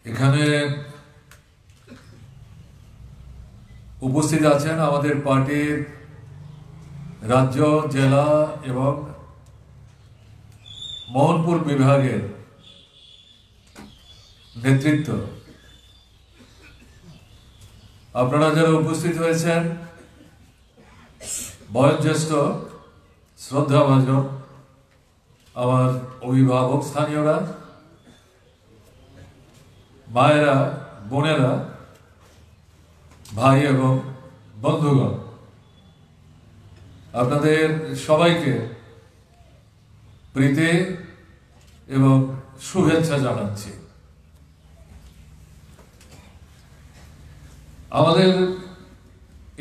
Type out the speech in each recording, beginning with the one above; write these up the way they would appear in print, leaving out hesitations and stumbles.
এখানে উপস্থিত আছেন আমাদের পার্টির রাজ্য, জেলা এবং মোহনপুর বিভাগের নেতৃত্ব। আপনারা যারা উপস্থিত হয়েছেন, বয়োজ্যেষ্ঠ শ্রদ্ধাভাজন আমার অভিভাবক স্থানীয়রা, মায়েরা, বোনেরা, ভাই এবং বন্ধুগণ, আপনাদের সবাইকে প্রীতি এবং শুভেচ্ছা জানাচ্ছি। আমাদের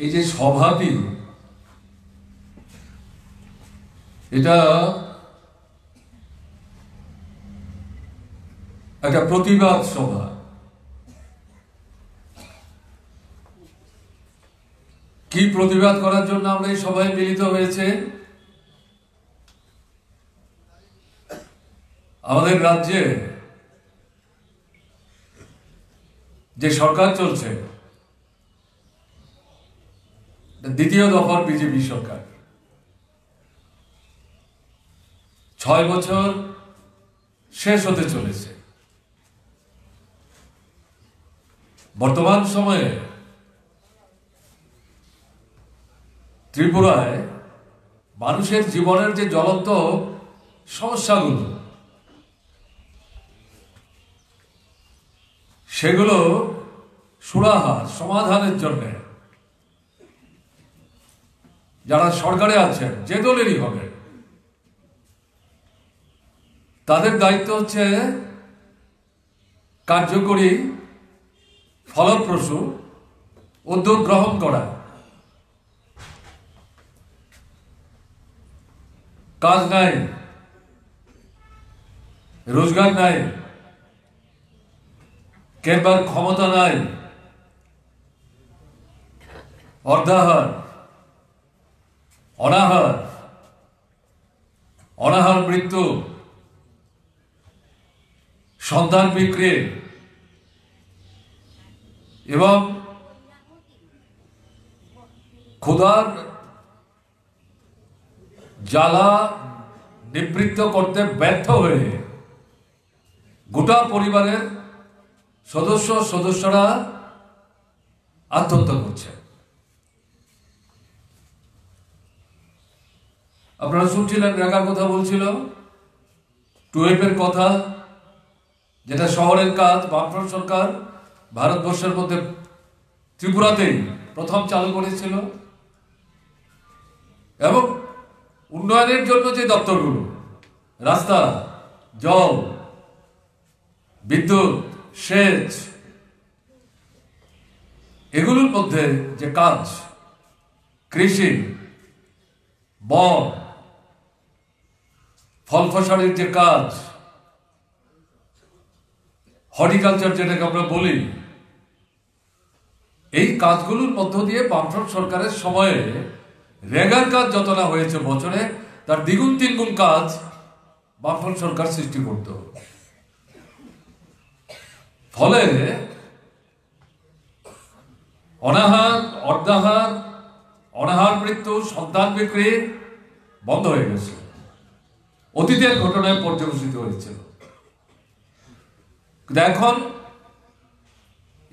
এই যে সভাটি, এটা একটা প্রতিবাদ সভা। কি প্রতিবাদ করার জন্য আমরা এই সভায় মিলিত হয়েছে? আমাদের রাজ্যে যে সরকার চলছে, দ্বিতীয় দফার বিজেপি সরকার, 6 বছর শেষ হতে চলেছে। বর্তমান সময়ে ত্রিপুরায় মানুষের জীবনের যে জ্বলন্ত সমস্যাগুলো, সেগুলো সুরাহার সমাধানের জন্য যারা সরকারে আছেন, যে দলেরই হবে, তাদের দায়িত্ব হচ্ছে কার্যকরী ফলপ্রসূ উদ্যোগ গ্রহণ করা। কাজ নাই, রোজগার নাই, কেনবার ক্ষমতা নাই, অর্ধাহার, অনাহার, অনাহার মৃত্যু, সন্তান বিক্রি এবং ক্ষুধার জ্বালা নিবৃত্ত করতে ব্যর্থ হয়ে গোটা পরিবারের সদস্যরা আত্মহত্যা করছে। আপনারা শুনছিলেন, রেগার কথা বলছিল, 12-এর কথা, যেটা শহরের কাজ বামফ্রন্ট সরকার ভারতবর্ষের মধ্যে ত্রিপুরাতেই প্রথম চালু করেছিল। এবং উন্নয়নের জন্য যে দপ্তরগুলো, রাস্তা, জল, বিদ্যুৎ, সেচ, এগুলোর মধ্যে যে কাজ, কৃষি, বন, ফল ফসলের যে কাজ, হর্টিকালচার যেটাকে আমরা বলি, এই কাজগুলোর মধ্য দিয়ে বামফ্রন্ট সরকারের সময়ে রেগার কাজ যত না হয়েছে বছরে, তার দ্বিগুণ তিনগুণ কাজ বামফ্রন্ট সরকার সৃষ্টি করত। ফলে অনাহার, অর্ধাহার, অনাহার মৃত্যু, সন্তান বিক্রি বন্ধ হয়ে গেছে। অতীতের ঘটনায় পর্যবেসিত হয়েছিল। এখন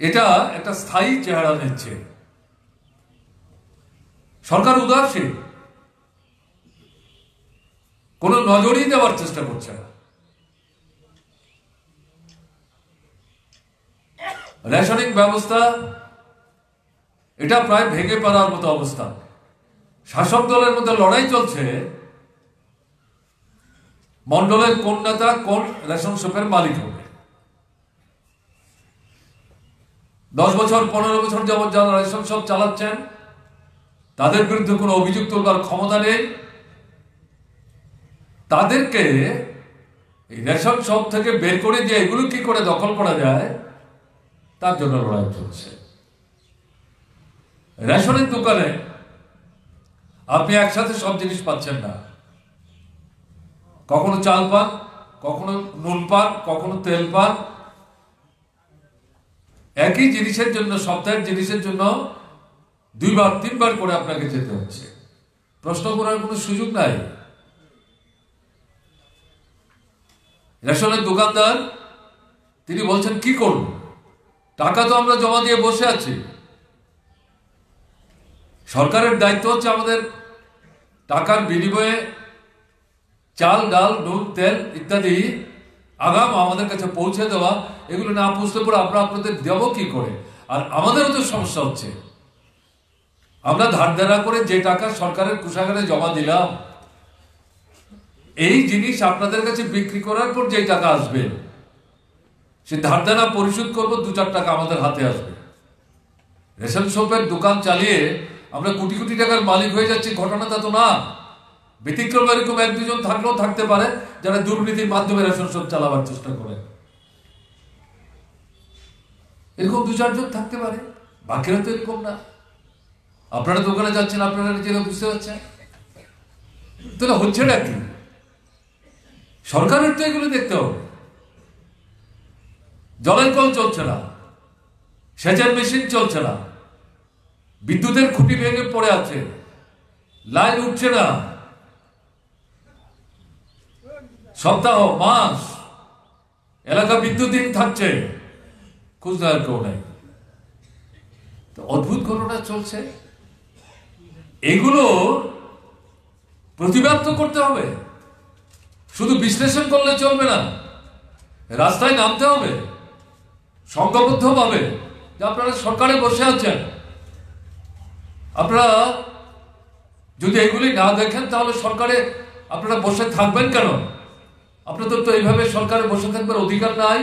এটা একটা স্থায়ী চেহারা নিচ্ছে। সরকার উদাসীন, কোন নজরই দেওয়ার চেষ্টা করছে না। রেশনিং ব্যবস্থা, এটা প্রায় ভেঙে পড়ার মতো অবস্থা। শাসক দলের মধ্যে লড়াই চলছে, মন্ডলের কোন নেতা কোন রেশন শপের মালিক হবে। 10 বছর 15 বছর যাবৎ যারা রেশন শপ চালাচ্ছেন, তাদের বিরুদ্ধে কোনো অভিযোগ তোলবার ক্ষমতা নেই। তাদেরকে এই রেশন শপ থেকে বের করে দিয়ে এগুলো কি করে দখল করা যায়, তার জন্য লড়াই চলছে। রেশনের দোকানে আপনি একসাথে সব জিনিস পাচ্ছেন না। কখনো চাল পান, কখনো নুন পান, কখনো তেল পান, একই জিনিসের জন্য, সপ্তাহের জিনিসের জন্য 2বার 3বার করে আপনাকে যেতে হচ্ছে। প্রশ্ন করার কোনো সুযোগ নাই। রেশনের দোকানদার তিনি বলছেন কি করব, টাকা তো আমরা জমা দিয়ে বসে আছি। সরকারের দায়িত্ব হচ্ছে আমাদের টাকার বিনিময়ে চাল, ডাল, নুন, তেল ইত্যাদি আগাম আমাদের কাছে পৌঁছে দেওয়া। এগুলো না পৌঁছতে পরে আমরা আপনাদের দেবো কি করে? আর আমাদেরও তো সমস্যা হচ্ছে, আমরা ধার দেনা করে যে টাকা সরকারের কোষাগারে জমা দিলাম, এই জিনিস আপনাদের কাছে বিক্রি করার পর যে টাকা আসবে, সে ধার দেনা পরিশোধ করবো, 2-4 টাকা আমাদের হাতে আসবে। রেশন শপের দোকান চালিয়ে আমরা কোটি কোটি টাকার মালিক হয়ে যাচ্ছি, ঘটনাটা তো না। ব্যতিক্রম এরকম 1-2 জন থাকলেও থাকতে পারে যারা দুর্নীতির মাধ্যমে রেশন শপ চালাবার চেষ্টা করে, এরকম 2-4 জন থাকতে পারে, বাকিরা তো এরকম না। আপনারা দোকানে যাচ্ছেন, আপনারা নিজেরা বুঝতে পারছেন। তাহলে হচ্ছেটা কি? সরকারের তো এগুলো দেখতে হবে। জলের কল চলছে না, সেচের মেশিন চলছে না, বিদ্যুতের খুঁটি ভেঙে পড়ে আছে, লাইন উঠছে না, সপ্তাহ মাস এলাকা বিদ্যুৎহীন থাকছে, খোঁজ দেওয়ার কেউ নাই। তো অদ্ভুত ঘটনা চলছে। এগুলো প্রতিবাদ তো করতে হবে, শুধু বিশ্লেষণ করলে চলবে না, রাস্তায় নামতে হবে সংঘবদ্ধ ভাবে। যে আপনারা সরকারে বসে আছেন, আপনারা যদি এগুলি না দেখেন তাহলে সরকারে আপনারা বসে থাকবেন কেন? আপনাদের তো এইভাবে সরকারে বসে থাকবার অধিকার নাই।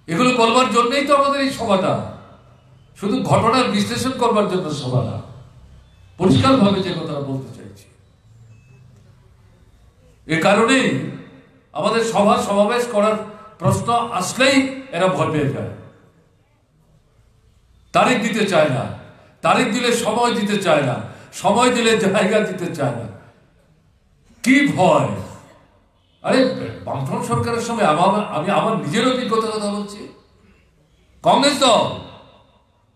এগুলো বলবার জন্যই তো আমাদের এই সভাটা, শুধু ঘটনার বিশ্লেষণ করবার জন্য সভা না, পরিষ্কার ভাবে যে কথা বলতে চাইছি। এ কারণেই আমাদের সভা সমাবেশ করার প্রশ্ন আসলেই এরা ভয় পেয়ে যায়, তারিখ দিতে চায় না, তারিখ দিলে সময় দিতে চায় না, সময় দিলে জায়গা দিতে চায় না। কি ভয়? আরে বামফ্রন্ট সরকারের সময় আমি আমার নিজের অভিজ্ঞতার কথা বলছি। কংগ্রেস দল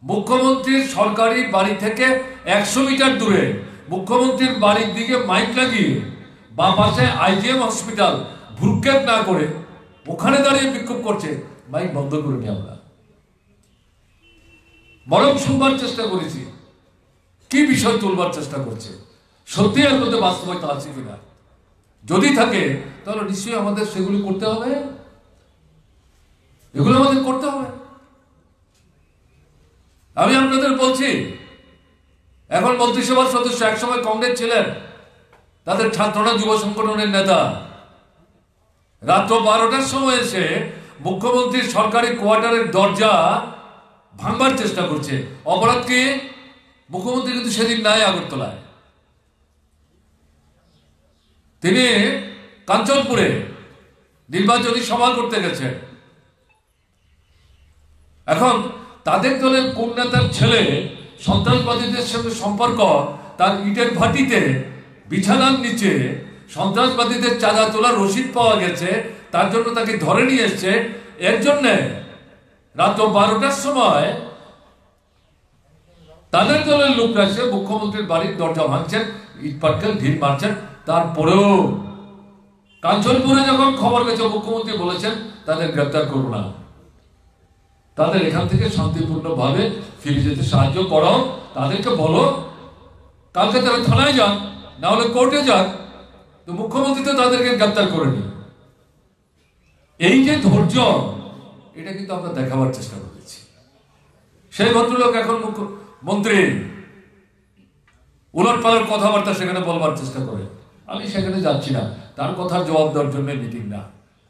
মুখ্যমন্ত্রীর সরকারি বাড়ি থেকে 100 মিটার দূরে মুখ্যমন্ত্রীর বাড়ির দিকে মাইক লাগিয়ে বাঁ পাশে আইজিএম হসপিটাল ভ্রুক্ষেপ না করে ওখানে দাঁড়িয়ে বিক্ষোভ করছে। মাইক বন্ধ করিনি আমরা, বরং শুনবার চেষ্টা করেছি কি বিষয় তুলবার চেষ্টা করছে, সত্যি এর মধ্যে বাস্তবতা আছে কিনা। যদি থাকে তাহলে নিশ্চয়ই আমাদের সেগুলি করতে হবে, এগুলো আমাদের করতে হবে। আমি আপনাদের বলছি, এখন মন্ত্রিসভার সদস্য, একসময় কংগ্রেস ছিলেন, তাদের ছাত্ররা যুব সংগঠনের নেতা, রাত 12টার সময় এসে মুখ্যমন্ত্রীর সরকারি কোয়ার্টারের দরজা ভাঙবার চেষ্টা করছে। অপরাধ কি? মুখ্যমন্ত্রী কিন্তু সেদিন নাই আগরতলায়, তিনি কাঞ্চনপুরে নির্বাচনী সভা করতে গেছেন। এখন তাদের দলের কোন নেতার ছেলে সন্ত্রাসবাদীদের সঙ্গে সম্পর্ক, তার ইটের ভাটিতে বিছানার নিচে সন্ত্রাসবাদীদের চাঁদা তোলার রসিদ পাওয়া গেছে, তার জন্য তাকে ধরে নিয়ে এসছে। এর জন্য রাত 12টার সময় তাদের দলের লোকরা এসে মুখ্যমন্ত্রীর বাড়ির দরজা ভাঙছেন, ইট পাটকেল ঢিল মারছেন। তারপরেও কাঞ্চনপুরে যখন খবর গেছে, মুখ্যমন্ত্রী বলেছেন তাদের গ্রেপ্তার করো না, তাদের এখান থেকে শান্তিপূর্ণ ভাবে ফিরে যেতে সাহায্য করো, তাদেরকে বলো কালকে তারা থানায় যান, না হলে কোর্টে যান। তো মুখ্যমন্ত্রী তো তাদেরকে গ্রেপ্তার করেনি। এই যে ধৈর্য, এটা কিন্তু আমরা দেখাবার চেষ্টা করেছি। সেই ভদ্রলোক এখন মুখ্যমন্ত্রী উলটপালট কথাবার্তা সেখানে বলবার চেষ্টা করে। আমি সেখানে যাচ্ছি না, তার কথার জবাব দেওয়ার জন্য মিটিং না,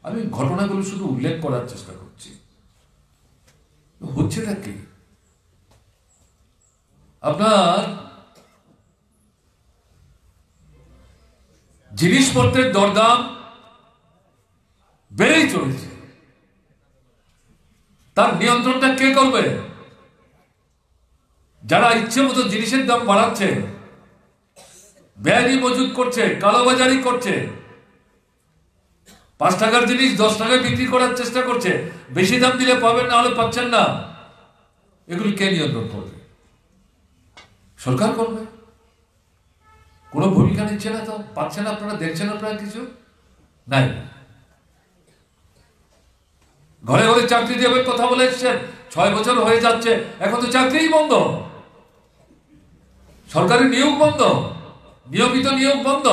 আমি ঘটনাগুলো শুধু উল্লেখ করার চেষ্টা করছি। হচ্ছেটা কি? আপনার জিনিসপত্রের দরদাম বেড়েই চলেছে, তার নিয়ন্ত্রণটা কে করবে? যারা ইচ্ছে মতো জিনিসের দাম বাড়াচ্ছে, বেআইনি মজুদ করছে, কালোবাজারি করছে, 5 টাকার জিনিস 10 টাকায় বিক্রি করার চেষ্টা করছে, বেশি দাম দিলে পাবেন, না হলে পাচ্ছেন না। এগুলি কে নিয়ন্ত্রণ করবে? সরকার করবে। কোনো ভূমিকা নিচ্ছে না তো, পাচ্ছেন আপনারা, দেখছেন আপনারা কিছু নাই। ঘরে ঘরে চাকরি দেবেন কথা বলে এসছেন, 6 বছর হয়ে যাচ্ছে, এখন তো চাকরিই বন্ধ, সরকারি নিয়োগ বন্ধ, নিয়মিত নিয়োগ বন্ধ,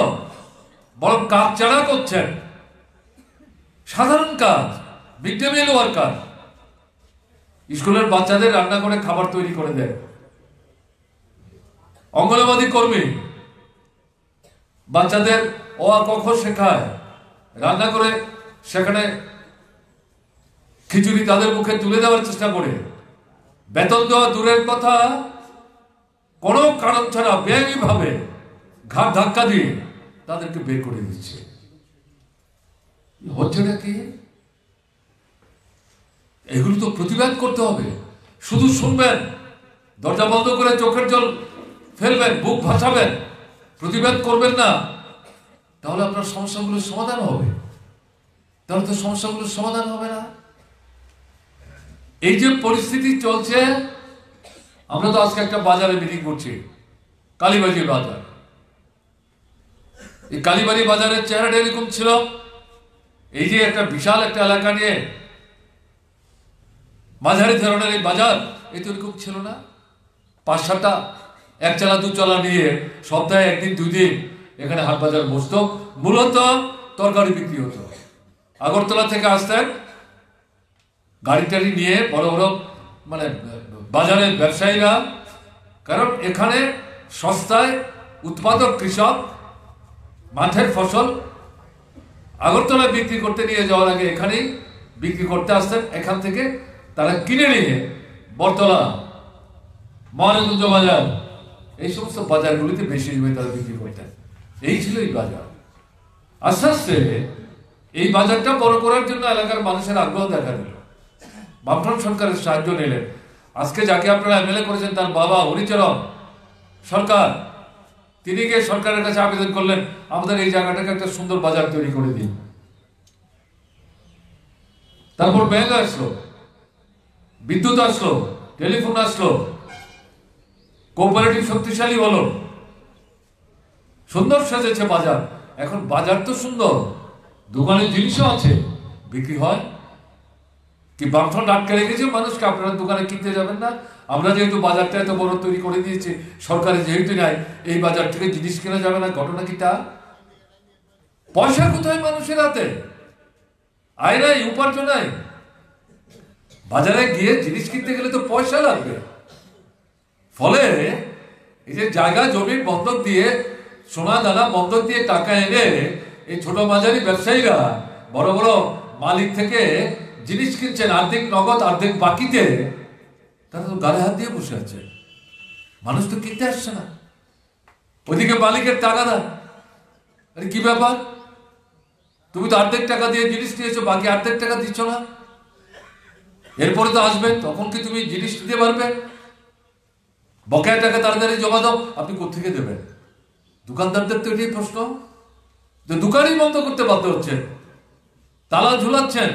বরং কাজ ছাড়া করছেন। সাধারণ কাজ, মিড ডে মিল ওয়ার্কার, স্কুলের বাচ্চাদের রান্না করে খাবার তৈরি করে দেয়, অঙ্গনবাদী কর্মী বাচ্চাদের অ আ ক খ শেখায়, রান্না করে সেখানে খিচুড়ি তাদের মুখে তুলে দেওয়ার চেষ্টা করে, বেতন দেওয়া দূরের কথা, কোনো কারণ ছাড়া বেআইনি ভাবে ঘাট ধাক্কা দিয়ে তাদেরকে বের করে দিচ্ছে। হচ্ছেটা কি? এগুলো তো প্রতিবাদ করতে হবে। শুধু শুনবেন, দরজা বন্ধ করে চোখের জল ফেলবেন, বুক ভাসাবেন, প্রতিবাদ করবেন না, তাহলে আপনার সমস্যাগুলোর সমাধান হবে? তাহলে তো সমস্যাগুলোর সমাধান হবে না। এই যে পরিস্থিতি চলছে, আমরা তো আজকে একটা বাজারে মিটিং করছি, কালীবাড়ি বাজার। এই কালীবাড়ি বাজারের চেহারাটা এরকম ছিল, এই যে একটা বিশাল একটা এলাকা নিয়ে মাঝারি ধরনের এই বাজার, এই তো এরকম ছিল না। 5-7টা একচালা দুচালা নিয়ে সপ্তাহে 1-2 দিন এখানে হাট বাজার বসতো, মূলত তরকারি বিক্রি হতো। আগরতলা থেকে আসতেন গাড়ি টাড়ি নিয়ে বড় বড় মানে বাজারের ব্যবসায়ীরা, কারণ এখানে সস্তায় উৎপাদক কৃষক মাঠের ফসল আগরতলায় বিক্রি করতে নিয়ে যাওয়ার আগে এখানেই বিক্রি করতে আসতেন। এখান থেকে তারা কিনে নিয়ে বটতলা, মহারাজগঞ্জ বাজার, এই সমস্ত বাজারগুলিতে বেশি জমে তারা বিক্রি করতেন। এই ছিল এই বাজার। আস্তে আস্তে এই বাজারটা বড় করার জন্য এলাকার মানুষের আগ্রহ দেখা দিল, বামফ্রন্ট সরকারের সাহায্য নিলেন। আজকে যাকে আপনারা এমএলএ করেছেন তার বাবা হরিচরণ সরকার, তিনি গিয়ে সরকারের কাছে আবেদন করলেন, আমাদের এই জায়গাটাকে একটা সুন্দর বাজার তৈরি করে দিন। তারপর ব্যাংক আসলো, বিদ্যুৎ আসলো, টেলিফোন আসলো, কোঅপারেটিভ শক্তিশালী হলো, সুন্দর সেজেছে বাজার। এখন বাজার তো সুন্দর, দোকানের জিনিসও আছে, বিক্রি হয় কি? বামফ্রন্ট আটকে রেখেছে মানুষকে, আপনারা দোকানে কিনতে যাবেন না? আমরা যেহেতু বাজারটা এত বড় তৈরি করে দিয়েছি, সরকারে যেহেতু নাই, এই বাজার থেকে জিনিস কেনা যাবে না, ঘটনা কি তা? পয়সা কোথায় মানুষের হাতে? আয় নাই, উপার্জন নাই। বাজারে গিয়ে জিনিস কিনতে গেলে তো পয়সা লাগবে। ফলে এই যে জায়গা জমি বন্ধক দিয়ে, সোনা দানা বন্ধক দিয়ে টাকা এনে এই ছোট মাঝারি ব্যবসায়ীরা বড় বড় মালিক থেকে জিনিস কিনছেন, অর্ধেক নগদ অর্ধেক বাকিতে, তারা তো গালে হাত দিয়ে বসে আছে, মানুষ তো কিনতে আসছে না। ওইদিকে মালিকের টাকা দেয়, আরে কি ব্যাপার, তুমি তো অর্ধেক টাকা দিয়ে জিনিস নিয়েছো, বাকি অর্ধেক টাকা দিচ্ছ না, এরপরে তো আসবে, তখন কি তুমি জিনিস দিতে পারবে? বকেয়া টাকা তাড়াতাড়ি জমা দাও। আপনি কোথেকে দেবেন? দোকানদারদের তো এটাই প্রশ্ন, যে দোকানই বন্ধ করতে বাধ্য হচ্ছেন, তালা ঝুলাচ্ছেন,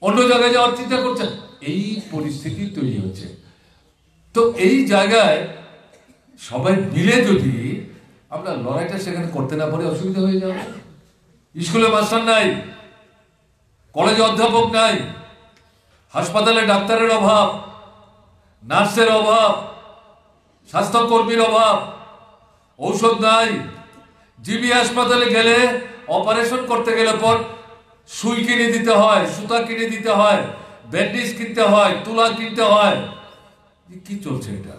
অন্য জায়গায় যাওয়ার চিন্তা করছেন। এই পরিস্থিতি তৈরি হচ্ছে। তো এই জায়গায় সবাই মিলে যদি আমরা লড়াইটা সেখানে করতে না পারি, অসুবিধা হয়ে যাবে। স্কুলে মাস্টার নাই, কলেজে অধ্যাপক নাই, হাসপাতালে ডাক্তারের অভাব, নার্সের অভাব, স্বাস্থ্যকর্মীর অভাব, ঔষধ নাই। জিবি হাসপাতালে গেলে অপারেশন করতে গেলে পর সুই কিনে দিতে হয়, সুতা কিনে দিতে হয়, ব্যান্ডেজ কিনতে হয়, তুলা কিনতে হয়। কি চলছে এটা?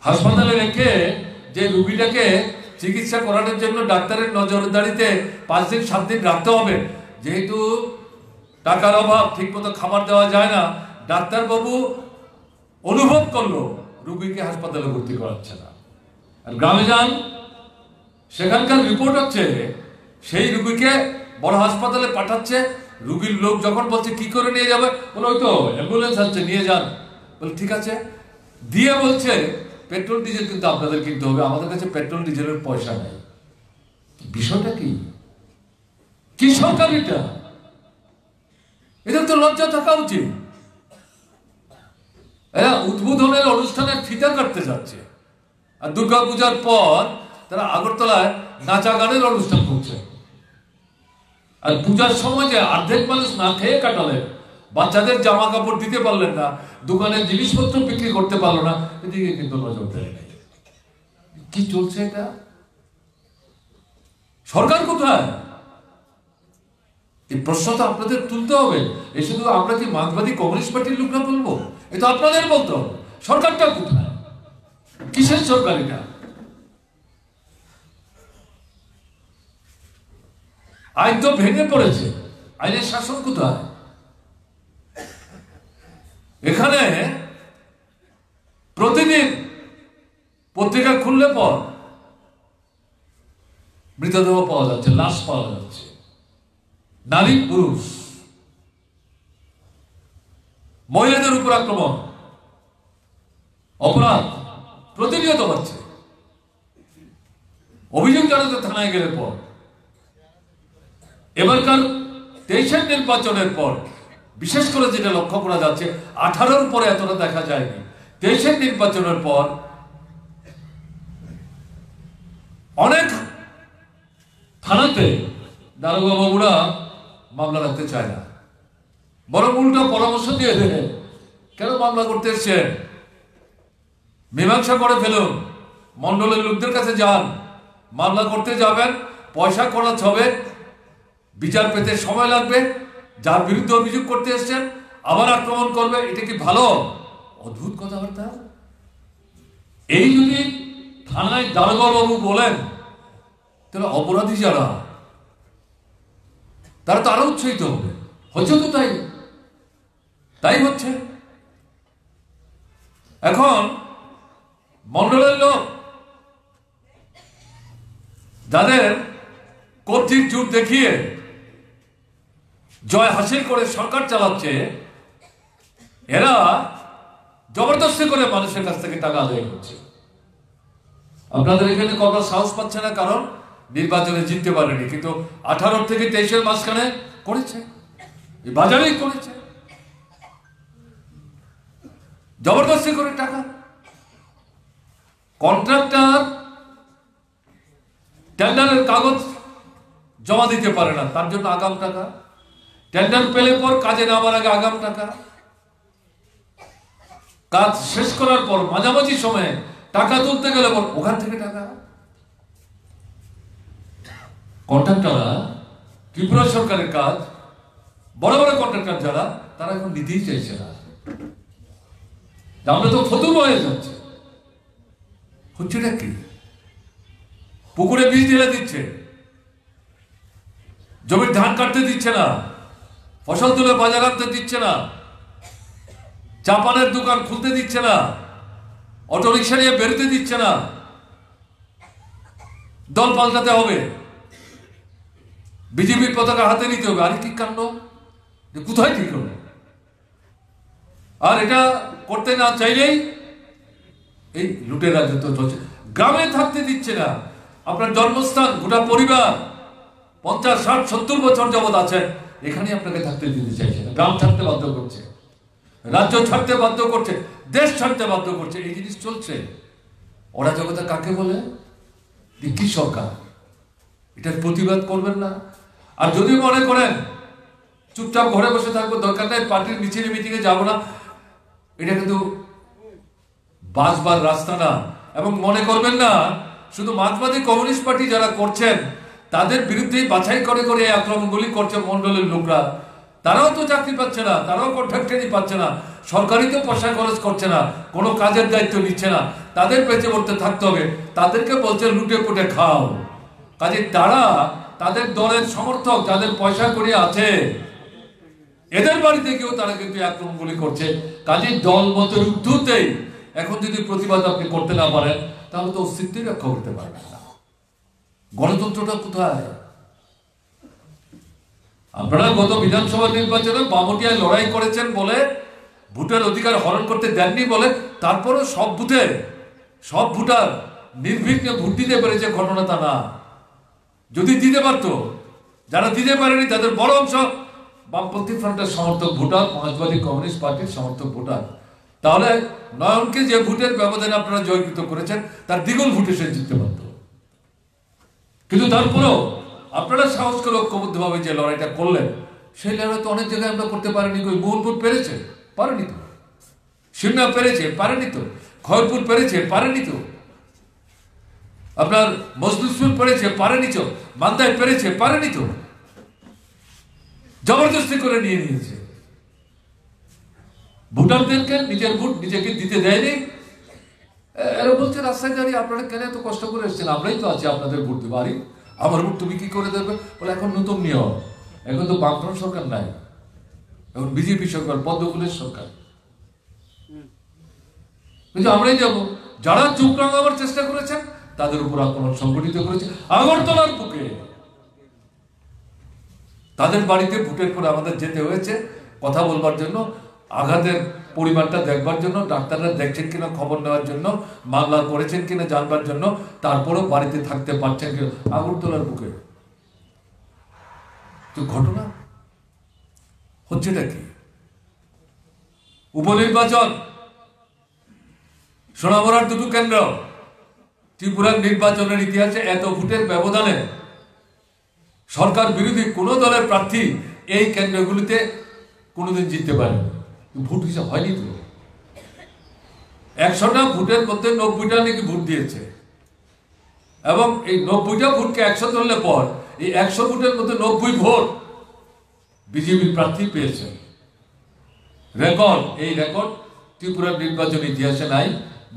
হাসপাতালে রেখে যে রোগীটাকে চিকিৎসা করানোর জন্য ডাক্তারের নজরদারিতে 5 দিন 7 দিন রাখতে হবে, যেহেতু টাকার অভাব, ঠিক মতো খাবার দেওয়া যায় না, ডাক্তারবাবু অনুভব করলো রোগীকে হাসপাতালে ভর্তি করাচ্ছে না। আর গ্রামে যান, সেখানকার রিপোর্ট হচ্ছে সেই রোগীকে বড় হাসপাতালে পাঠাচ্ছে, রোগীর লোক যখন বলছে কি করে নিয়ে যাবে, বলে ওই তো অ্যাম্বুলেন্স আছে, নিয়ে যান। বলে ঠিক আছে, দিয়ে বলছে পেট্রোল ডিজেল কিন্তু আপনাদের কিনতে হবে, আমাদের কাছে পেট্রোল ডিজেলের পয়সা নেই। বিষয়টা কি? কি সরকার এটা? এদের তো লজ্জা থাকা উচিত। এরা উদ্বোধনের অনুষ্ঠানের ফিতা কাটতে যাচ্ছে, আর দুর্গাপূজার পর তারা আগরতলায় নাচা গানের অনুষ্ঠান করছে। আর পূজার সময় যে অর্ধেক মানুষ না খেয়ে কাটালেন, বাচ্চাদের জামা কাপড় দিতে পারলেন না, দোকানের জিনিসপত্র বিক্রি করতে পারলো না, এদিকে কিন্তু নজর দেয় নাই। কি চলছে এটা? সরকার কোথায়? এই প্রশ্নটা আপনাদের তুলতে হবে। এই শুধু আমরা কি মার্ক্সবাদী কমিউনিস্ট পার্টির লোকরা বলবো? এটা আপনাদের বলতে হবে। সরকারটা কোথায়? কিসের সরকার এটা? আইন তো ভেঙে পড়েছে, আইনের শাসন কোথায়? এখানে প্রতিদিন পত্রিকা খুললে পর মৃতদেহ পাওয়া যাচ্ছে, লাশ পাওয়া যাচ্ছে, নারী পুরুষ, মহিলাদের উপর আক্রমণ, অপরাধ প্রতিনিয়ত হচ্ছে। অভিযোগ জানাতে থানায় গেলে পর, এবারকার 23-এর নির্বাচনের পর বিশেষ করে যেটা লক্ষ্য করা যাচ্ছে, 18-র পরে এতটা দেখা যায়নি, 23-এর নির্বাচনের পর অনেক থানাতে দারোগা বাবুরা মামলা রাখতে চায় না, বরং উল্টা পরামর্শ দিয়ে দেয়, কেন মামলা করতে এসছেন, মীমাংসা করে ফেলুন, মন্ডলের লোকদের কাছে যান, মামলা করতে যাবেন, পয়সা খরচ হবে, বিচার পেতে সময় লাগবে, যার বিরুদ্ধে অভিযোগ করতে এসছেন আবার আক্রমণ করবে। এটা কি ভালো? অদ্ভুত কথাবার্তা। এই যদি থানায় দারোগা বাবু বলেন, তাহলে অপরাধী যারা, তারা তো আরো উৎসাহিত হবে। হচ্ছে তো তাই হচ্ছে। এখন মন্ডলের লোক যাদের কর্তৃক জোর দেখিয়ে জয় হাসিল করে সরকার চালাচ্ছে, এরা জবরদস্তি করে মানুষের কাছ থেকে টাকা আদায় করছে। আপনাদের এখানে করার সাহস পাচ্ছে না, কারণ নির্বাচনে জিততে পারেনি, কিন্তু 18 থেকে 23-এর মাঝখানে করেছে, বাজারেই করেছে, জবরদস্তি করে টাকা। কন্ট্রাক্টর টেন্ডারের কাগজ জমা দিতে পারে না, তার জন্য আগাম টাকা, টেন্ডার পেলে পর কাজে নামার আগে আগাম টাকা, কাজ শেষ করার পর মাঝামাঝি সময়ে টাকা তুলতে গেলে পর ওখান থেকে টাকা। কন্ট্রাক্টররা ত্রিপুরা সরকারের কাজ, বড় বড় কন্ট্রাক্টর যারা, তারা এখন নিতেই চাইছে না, আমরা তো ফতুর হয়ে যাচ্ছে। হচ্ছেটা কি? পুকুরে বীজ ঢেলে দিচ্ছে, জমির ধান কাটতে দিচ্ছে না, ফসল তুলে বাজার আনতে দিচ্ছে না, চা পানের দোকান খুলতে দিচ্ছে না, অটো রিক্সা নিয়ে বেরোতে দিচ্ছে না, দল পাল্টাতে হবে, বিজেপির পতাকা হাতে নিতে হবে। আরে কি কাণ্ড! কোথায় ঠিক হবে? আর এটা করতে না চাইলেই এই লুটের রাজত্ব চলছে। গ্রামে থাকতে দিচ্ছে না, আপনার জন্মস্থান, গোটা পরিবার 50, 60, 70 বছর যাবৎ আছেন, এখানে আপনাকে থাকতে দিতে চাইছে না, গ্রাম ছাড়তে বাধ্য করছে, রাজ্য ছাড়তে বাধ্য করছে, দেশ ছাড়তে বাধ্য করছে। এই জিনিস চলছে। অরাজকতা কাকে বলে? কি সরকার? এটার প্রতিবাদ করবেন না? আর যদি মনে করেন চুপচাপ ঘরে বসে থাকবো, দরকার নাই, পার্টির মিছিল মিটিংয়ে যাবো না, এটা কিন্তু বাঁচবার রাস্তা না। এবং মনে করবেন না শুধু মার্ক্সবাদী কমিউনিস্ট পার্টি যারা করছেন তাদের বিরুদ্ধেই বাছাই করে করে এই আক্রমণগুলি করছে মন্ডলের লোকরা। তারাও তো চাকরি পাচ্ছে না, তারাও কন্ট্রাক্টারই পাচ্ছে না, সরকারি তো পয়সা খরচ করছে না, কোনো কাজের দায়িত্ব নিচ্ছে না, তাদের বেঁচে পড়তে থাকতে হবে, তাদেরকে বলছে লুটে পুটে খাও। কাজে তারা তাদের দলের সমর্থক যাদের পয়সা করে আছে, এদের বাড়িতে গিয়েও তারা কিন্তু আক্রমণগুলি করছে। কাজে দল মতের ঊর্ধ্বতেই এখন যদি প্রতিবাদ আপনি করতে না পারেন, তাহলে তো অস্তিত্বই রক্ষা করতে পারবেন না। গণতন্ত্রটা কোথায়? আপনারা গত বিধানসভা নির্বাচনে বামুটিয়ায় লড়াই করেছেন বলে, ভোটের অধিকার হরণ করতে দেননি বলে, তারপরে সব বুথে সব ভোটার নির্বিঘ্নে ভোট দিতে পেরেছে, ঘটনা তা না। যদি দিতে পারত, যারা দিতে পারেনি তাদের বড় অংশ বামপন্থী ফ্রন্টের সমর্থক ভোটার, মার্ক্সবাদী কমিউনিস্ট পার্টির সমর্থক ভোটার, তাহলে নয়নকে যে ভোটের ব্যবধানে আপনারা জয়যুক্ত করেছেন তার দ্বিগুণ ভোটে সে জিততে পারত। কিন্তু তারপরেও আপনারা সাহস করে ঐক্যবদ্ধভাবে যে লড়াইটা করলেন, সেই লড়াই তো অনেক জায়গায় আমরা করতে পারিনি। মোহনপুর পেরেছে, পারেনি তো। সিমনা পেরেছে, পারেনি তো। খয়রপুর পেরেছে, পারেনি তো। আপনার মজলিসপুর পেরেছে, পারেনি তো। মান্দায় পেরেছে, পারেনি তো। জবরদস্তি করে নিয়ে নিয়েছে। ভোটারদেরকে নিজের ভোট নিজেকে দিতে দেয়নি। এরা বলছে রাস্তায় দাঁড়িয়ে আপনারা কেন এত কষ্ট করে এসেছেন, আমরাই তো আছি আপনাদের ভোট দেবো। আরে আমার ভোট তুমি কি করে দেবে? বলে এখন নতুন নিয়ম, এখন তো বামফ্রন্ট সরকার নাই, এখন বিজেপি সরকার, পদ্মফুলের সরকার। কিন্তু আমরাই যাবো। যারা চুপ রাঙাবার চেষ্টা করেছেন তাদের উপর আক্রমণ সংগঠিত করেছে আগরতলার বুকে। তাদের বাড়িতে ভোটের পরে আমাদের যেতে হয়েছে কথা বলবার জন্য, আঘাতের পরিমাণটা দেখবার জন্য, ডাক্তাররা দেখছেন কিনা খবর নেওয়ার জন্য, মামলা করেছেন কিনা জানবার জন্য। তারপরেও বাড়িতে থাকতে পারছেন কিনা, আগরতলার বুকে। তো ঘটনা হচ্ছেটা কি? উপনির্বাচন, সোনামুড়ার দুটো কেন্দ্র, ত্রিপুরার নির্বাচনের ইতিহাসে এত ভোটের ব্যবধানে সরকার বিরোধী কোন দলের প্রার্থী এই কেন্দ্রগুলিতে কোনোদিন জিততে পারে ভোট হিসাব হয়নি তো। 100টা ভোটের মধ্যে 90টা নাকি ভোট দিয়েছে, এবং এই 90টা ভোটকে 100 ধরলে পর এই 100 ভোটের মধ্যে 90 ভোট বিজেপি প্রার্থী পেয়েছে। রেকর্ড, এই রেকর্ড ত্রিপুরার নির্বাচন ইতিহাসে নাই,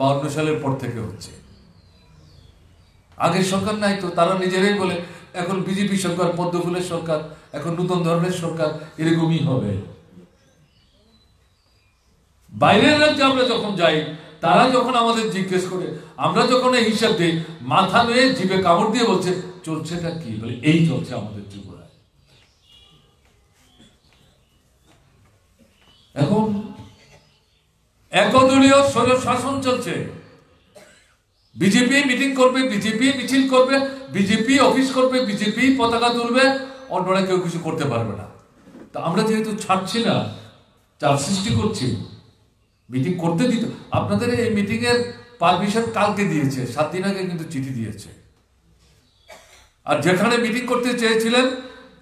52 সালের পর থেকে হচ্ছে। আগের সরকার নাই তো, তারা নিজেরাই বলে এখন বিজেপি সরকার, পদ্মফুলের সরকার, এখন নতুন ধরনের সরকার, এরকমই হবে। বাইরের রাজ্যে আমরা যখন যাই, তারা যখন আমাদের জিজ্ঞেস করে, আমরা যখন এই হিসাব দিই, মাথা নিয়ে জিভে কামড় দিয়ে বলছে চলছেটা কি? বলে এই চলছে আমাদের ত্রিপুরায়। এখন একদলীয় স্বৈর শাসন চলছে। বিজেপি মিটিং করবে, বিজেপি মিছিল করবে, বিজেপি অফিস করবে, বিজেপি পতাকা তুলবে, অন্যরা কেউ কিছু করতে পারবে না। তা আমরা যেহেতু ছাড়ছি না, চাপ সৃষ্টি করছি, মিটিং করতে দিত। আপনাদের এই মিটিং এর পারমিশন কালকে দিয়েছে, 7 দিন আগে কিন্তু চিঠি দিয়েছে। আর যেখানে মিটিং করতে চেয়েছিলেন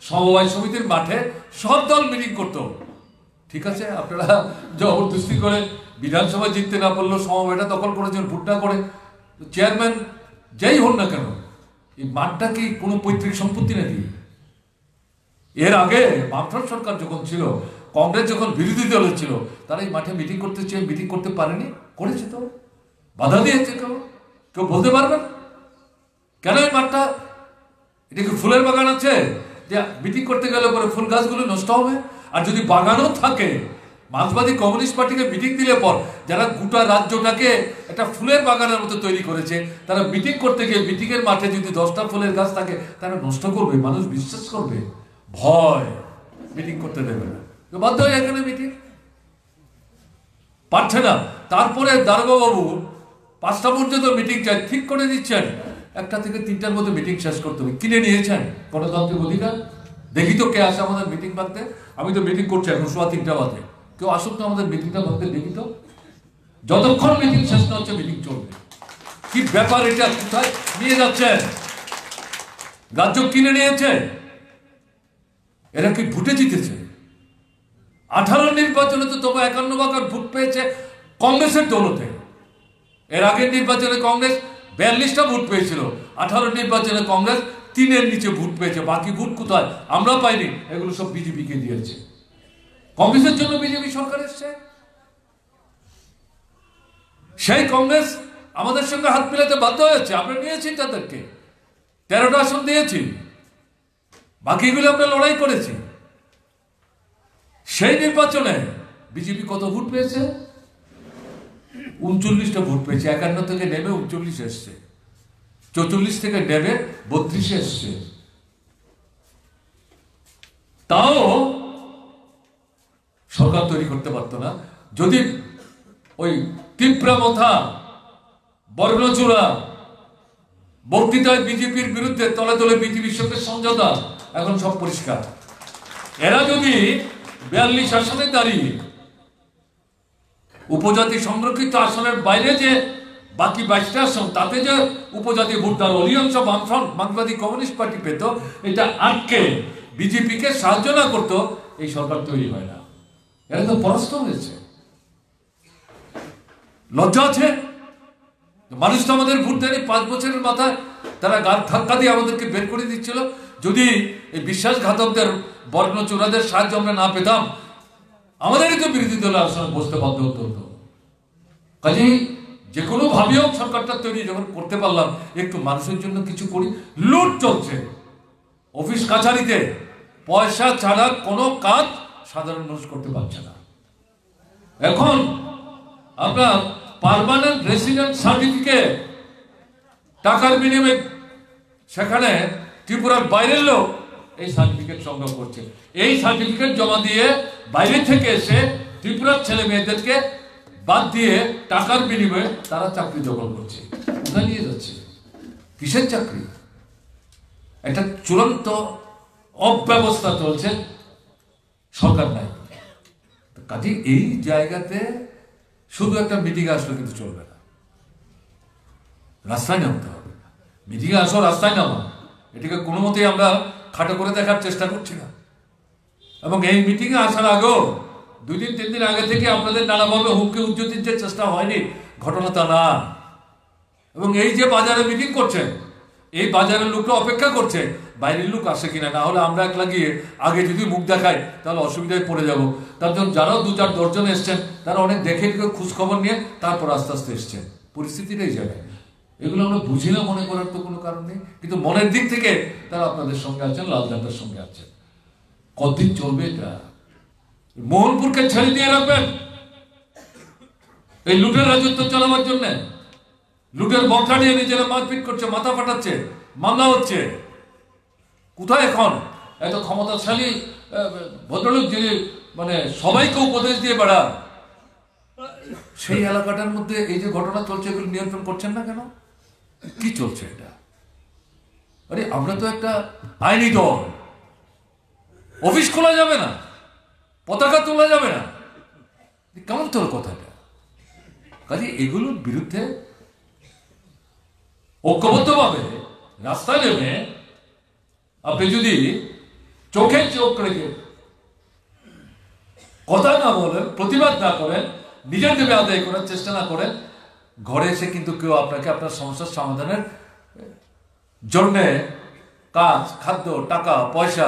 সমবায় সমিতির মাঠে, সব দল মিটিং করতো। ঠিক আছে, আপনারা জবরদস্তি করে বিধানসভা জিততে না পারলেও সমবায়টা দখল করেছেন, ভোট না করে। চেয়ারম্যান যেই হন না কেন, এই মাঠটা কি কোনো পৈতৃক সম্পত্তি নাকি? এর আগে বামফ্রন্ট সরকার যখন ছিল, কংগ্রেস যখন বিরোধী দলে ছিল, তারা এই মাঠে মিটিং করতে চেয়ে মিটিং করতে পারেনি, করেছে তো। বাধা দিয়েছে কেউ? কেউ বলতে পারবেন কেন এই মাঠটা? এটা কি ফুলের বাগান আছে যে মিটিং করতে গেলে পরে ফুল গাছগুলো নষ্ট হবে? আর যদি বাগানও থাকে, মার্ক্সবাদী কমিউনিস্ট পার্টিকে মিটিং দিলে পর যারা গোটা রাজ্যটাকে একটা ফুলের বাগানের মতো তৈরি করেছে, তারা মিটিং করতে গিয়ে মিটিং এর মাঠে যদি 10টা ফুলের গাছ থাকে, তারা নষ্ট করবে, মানুষ বিশ্বাস করবে, ভয়, মিটিং করতে দেবে না, বাধ্য হয়ে এখানে মিটিং পারছে না। তারপরে দারোগাবাবু 5টা পর্যন্ত মিটিং চাই ঠিক করে দিচ্ছেন, 1টা থেকে 3টার মধ্যে মিটিং শেষ করতে হবে। কিনে নিয়েছেন গণতান্ত্রিক অধিকার। দেখি তো কে আসে আমাদের মিটিং ভাঙতে। আমি তো মিটিং করছি এখন 3:15 বাজে, কেউ আসুক তো আমাদের মিটিংটা ভাঙতে, দেখি তো। যতক্ষণ মিটিং শেষ না হচ্ছে মিটিং চলবে। কি ব্যাপার এটা? কোথায় নিয়ে যাচ্ছেন? রাজ্য কিনে নিয়েছে, এরা কি ভোটে জিতেছে? 18 নির্বাচনে তো তবু 51 ভোট পেয়েছে কংগ্রেসের দৌলতে। এর আগের নির্বাচনে কংগ্রেস 42টা ভোট পেয়েছিল, 18 নির্বাচনে কংগ্রেস 3-এর নিচে ভোট পেয়েছে। বাকি ভোট কোথায়? আমরা পাইনি, এগুলো সব বিজেপিকে দিয়েছে। কংগ্রেসের জন্য বিজেপি সরকার এসছে। সেই কংগ্রেস আমাদের সঙ্গে হাত মিলাতে বাধ্য হয়েছে। আমরা নিয়েছি তাদেরকে, 13টা আসন দিয়েছি, বাকিগুলো আমরা লড়াই করেছি। সেই নির্বাচনে বিজেপি কত ভোট পেয়েছে? 39টা ভোট পেয়েছে। 51 থেকে নেমে 39 এসছে, 44 থেকে নেমে 32 এসছে। তাও সরকার তৈরি করতে পারতো না যদি ওই তীব্রমথা, বর্ণচূড়া বক্তৃতায় বিজেপির বিরুদ্ধে তলে তলে বিজেপির সঙ্গে সমঝোতা। এখন সব পরিষ্কার। এরা যদি 42 আসনে দাঁড়িয়ে উপজাতি সংরক্ষিত আসনের বাইরে যে বাকি 22টা আসন, তাতে যে উপজাতি ভোটদার অধিকাংশ বামফ্রন্ট বামবাদী কমিউনিস্ট পার্টি পেত, এটা আটকে বিজেপিকে সাহায্য না করতো, এই সরকার তৈরি হয় না। এরা তো পরাস্ত হয়েছে। লজ্জা আছে? মানুষ তো আমাদের ভোট দেয়নি 5 বছরের মাথায়, তারা গান ধাক্কা দিয়ে আমাদেরকে বের করে দিচ্ছিল। যদি এই বিশ্বাসঘাতকদের বর্ণচোরাদের সাহায্য আমরা না পেতাম, আমাদেরই তো বিরোধী দলের আসলে বসতে বাধ্য হতে হতো। কাজেই যে কোনো ভাবেও সরকারটা তৈরি যখন করতে পারলাম, একটু মানুষের জন্য কিছু করি। লুট চলছে অফিস কাছারিতে, পয়সা ছাড়া কোনো কাজ সাধারণ মানুষ করতে পারছে না। এখন আপনার পার্মানেন্ট রেসিডেন্ট সার্টিফিকেট টাকার বিনিময়ে, সেখানে ত্রিপুরার বাইরের লোক এই সার্টিফিকেট সংগ্রহ করছে। এই সার্টিফিকেট জমা দিয়ে বাইরে থেকে এসে ত্রিপুরার ছেলে মেয়েদেরকে বাদ দিয়ে টাকার বিনিময়ে তারা চাকরি দখল করছে। কোথায় নিয়ে যাচ্ছে? কিসের চাকরি? একটা চূড়ান্ত অব্যবস্থা চলছে, সরকার নাই। কাজে এই জায়গাতে শুধু একটা মিটিং আসলে কিন্তু চলবে না, রাস্তায় নামতে হবে। মিটিংয়ে আসো, রাস্তায় নামা, এটাকে কোনো মতেই আমরা খাটো করে দেখার চেষ্টা করছি না। এবং এই মিটিংয়ে আসার আগেও 2 দিন 3 দিন আগে থেকে আপনাদের নানাভাবে হুমকি উজ্জতির যে চেষ্টা হয়নি, ঘটনা তা না। এবং এই যে বাজারে মিটিং করছেন, এই বাজারের লোকরা অপেক্ষা করছে বাইরের লোক আসে কিনা, না হলে আমরা একলা গিয়ে আগে যদি মুখ দেখাই তাহলে অসুবিধায় পড়ে যাব। তার জন্য যারাও 2-4 দশজন এসছেন, তারা অনেক দেখে খোঁজ খবর নিয়ে তারপর আস্তে আস্তে এসছেন। পরিস্থিতিটা এই জায়গায়, এগুলো আমরা বুঝি না মনে করার তো কোনো কারণ নেই, কিন্তু মনের দিক থেকে তারা আপনাদের সঙ্গে আছেন, লাল ঝান্ডার সঙ্গে আছেন। কতদিন চলবে এটা? মোহনপুরকে ছেড়ে দিয়ে রাখবেন এই লুটের রাজত্ব চালাবার জন্য? লুটের বকরা নিয়ে নিজেরা মারপিট করছে, মাথা ফাটাচ্ছে, মামলা হচ্ছে। কোথায় এখন এত ক্ষমতাশালী ভদ্রলোক, যিনি মানে সবাইকে উপদেশ দিয়ে বেড়া, সেই এলাকাটার মধ্যে এই যে ঘটনা চলছে, এগুলো নিয়ন্ত্রণ করছেন না কেন? কি চলছে এটা? আরে আমরা তো একটা আইনি দল, অফিস খোলা যাবে না, পতাকা তোলা যাবে না, কেমন তোর কথাটা? কাজে এগুলোর বিরুদ্ধে ঐক্যবদ্ধভাবে রাস্তায় নেমে আপনি যদি চোখে চোখ রেখে কথা না বলেন, প্রতিবাদ না করেন, নিজের দেবে আদায় করার চেষ্টা না করেন, ঘরে এসে কিন্তু কেউ আপনাকে আপনার সমস্যার সমাধানের জন্যে কাজ, খাদ্য, টাকা, পয়সা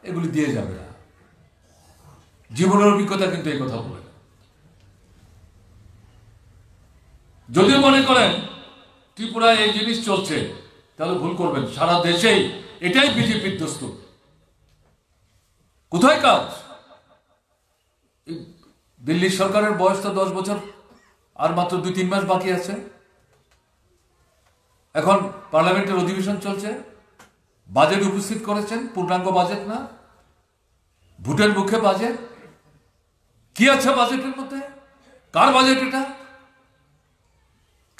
এগুলি দিয়ে যাবে না। জীবনের অভিজ্ঞতা কিন্তু এই কথা বলে। যদি মনে করেন ত্রিপুরায় এই জিনিস চলছে, তাহলে ভুল করবেন। সারা দেশেই এটাই বিজেপির দস্তুর। কোথায় কাজ? দিল্লি সরকারের বয়স তো 10 বছর, আর মাত্র 2-3 মাস বাকি আছে। এখন পার্লামেন্টের অধিবেশন চলছে, বাজেট উপস্থিত করেছেন, পূর্ণাঙ্গ বাজেট না, ভোটের মুখে বাজেট। কি আছে বাজেটের মধ্যে? কার বাজেট এটা?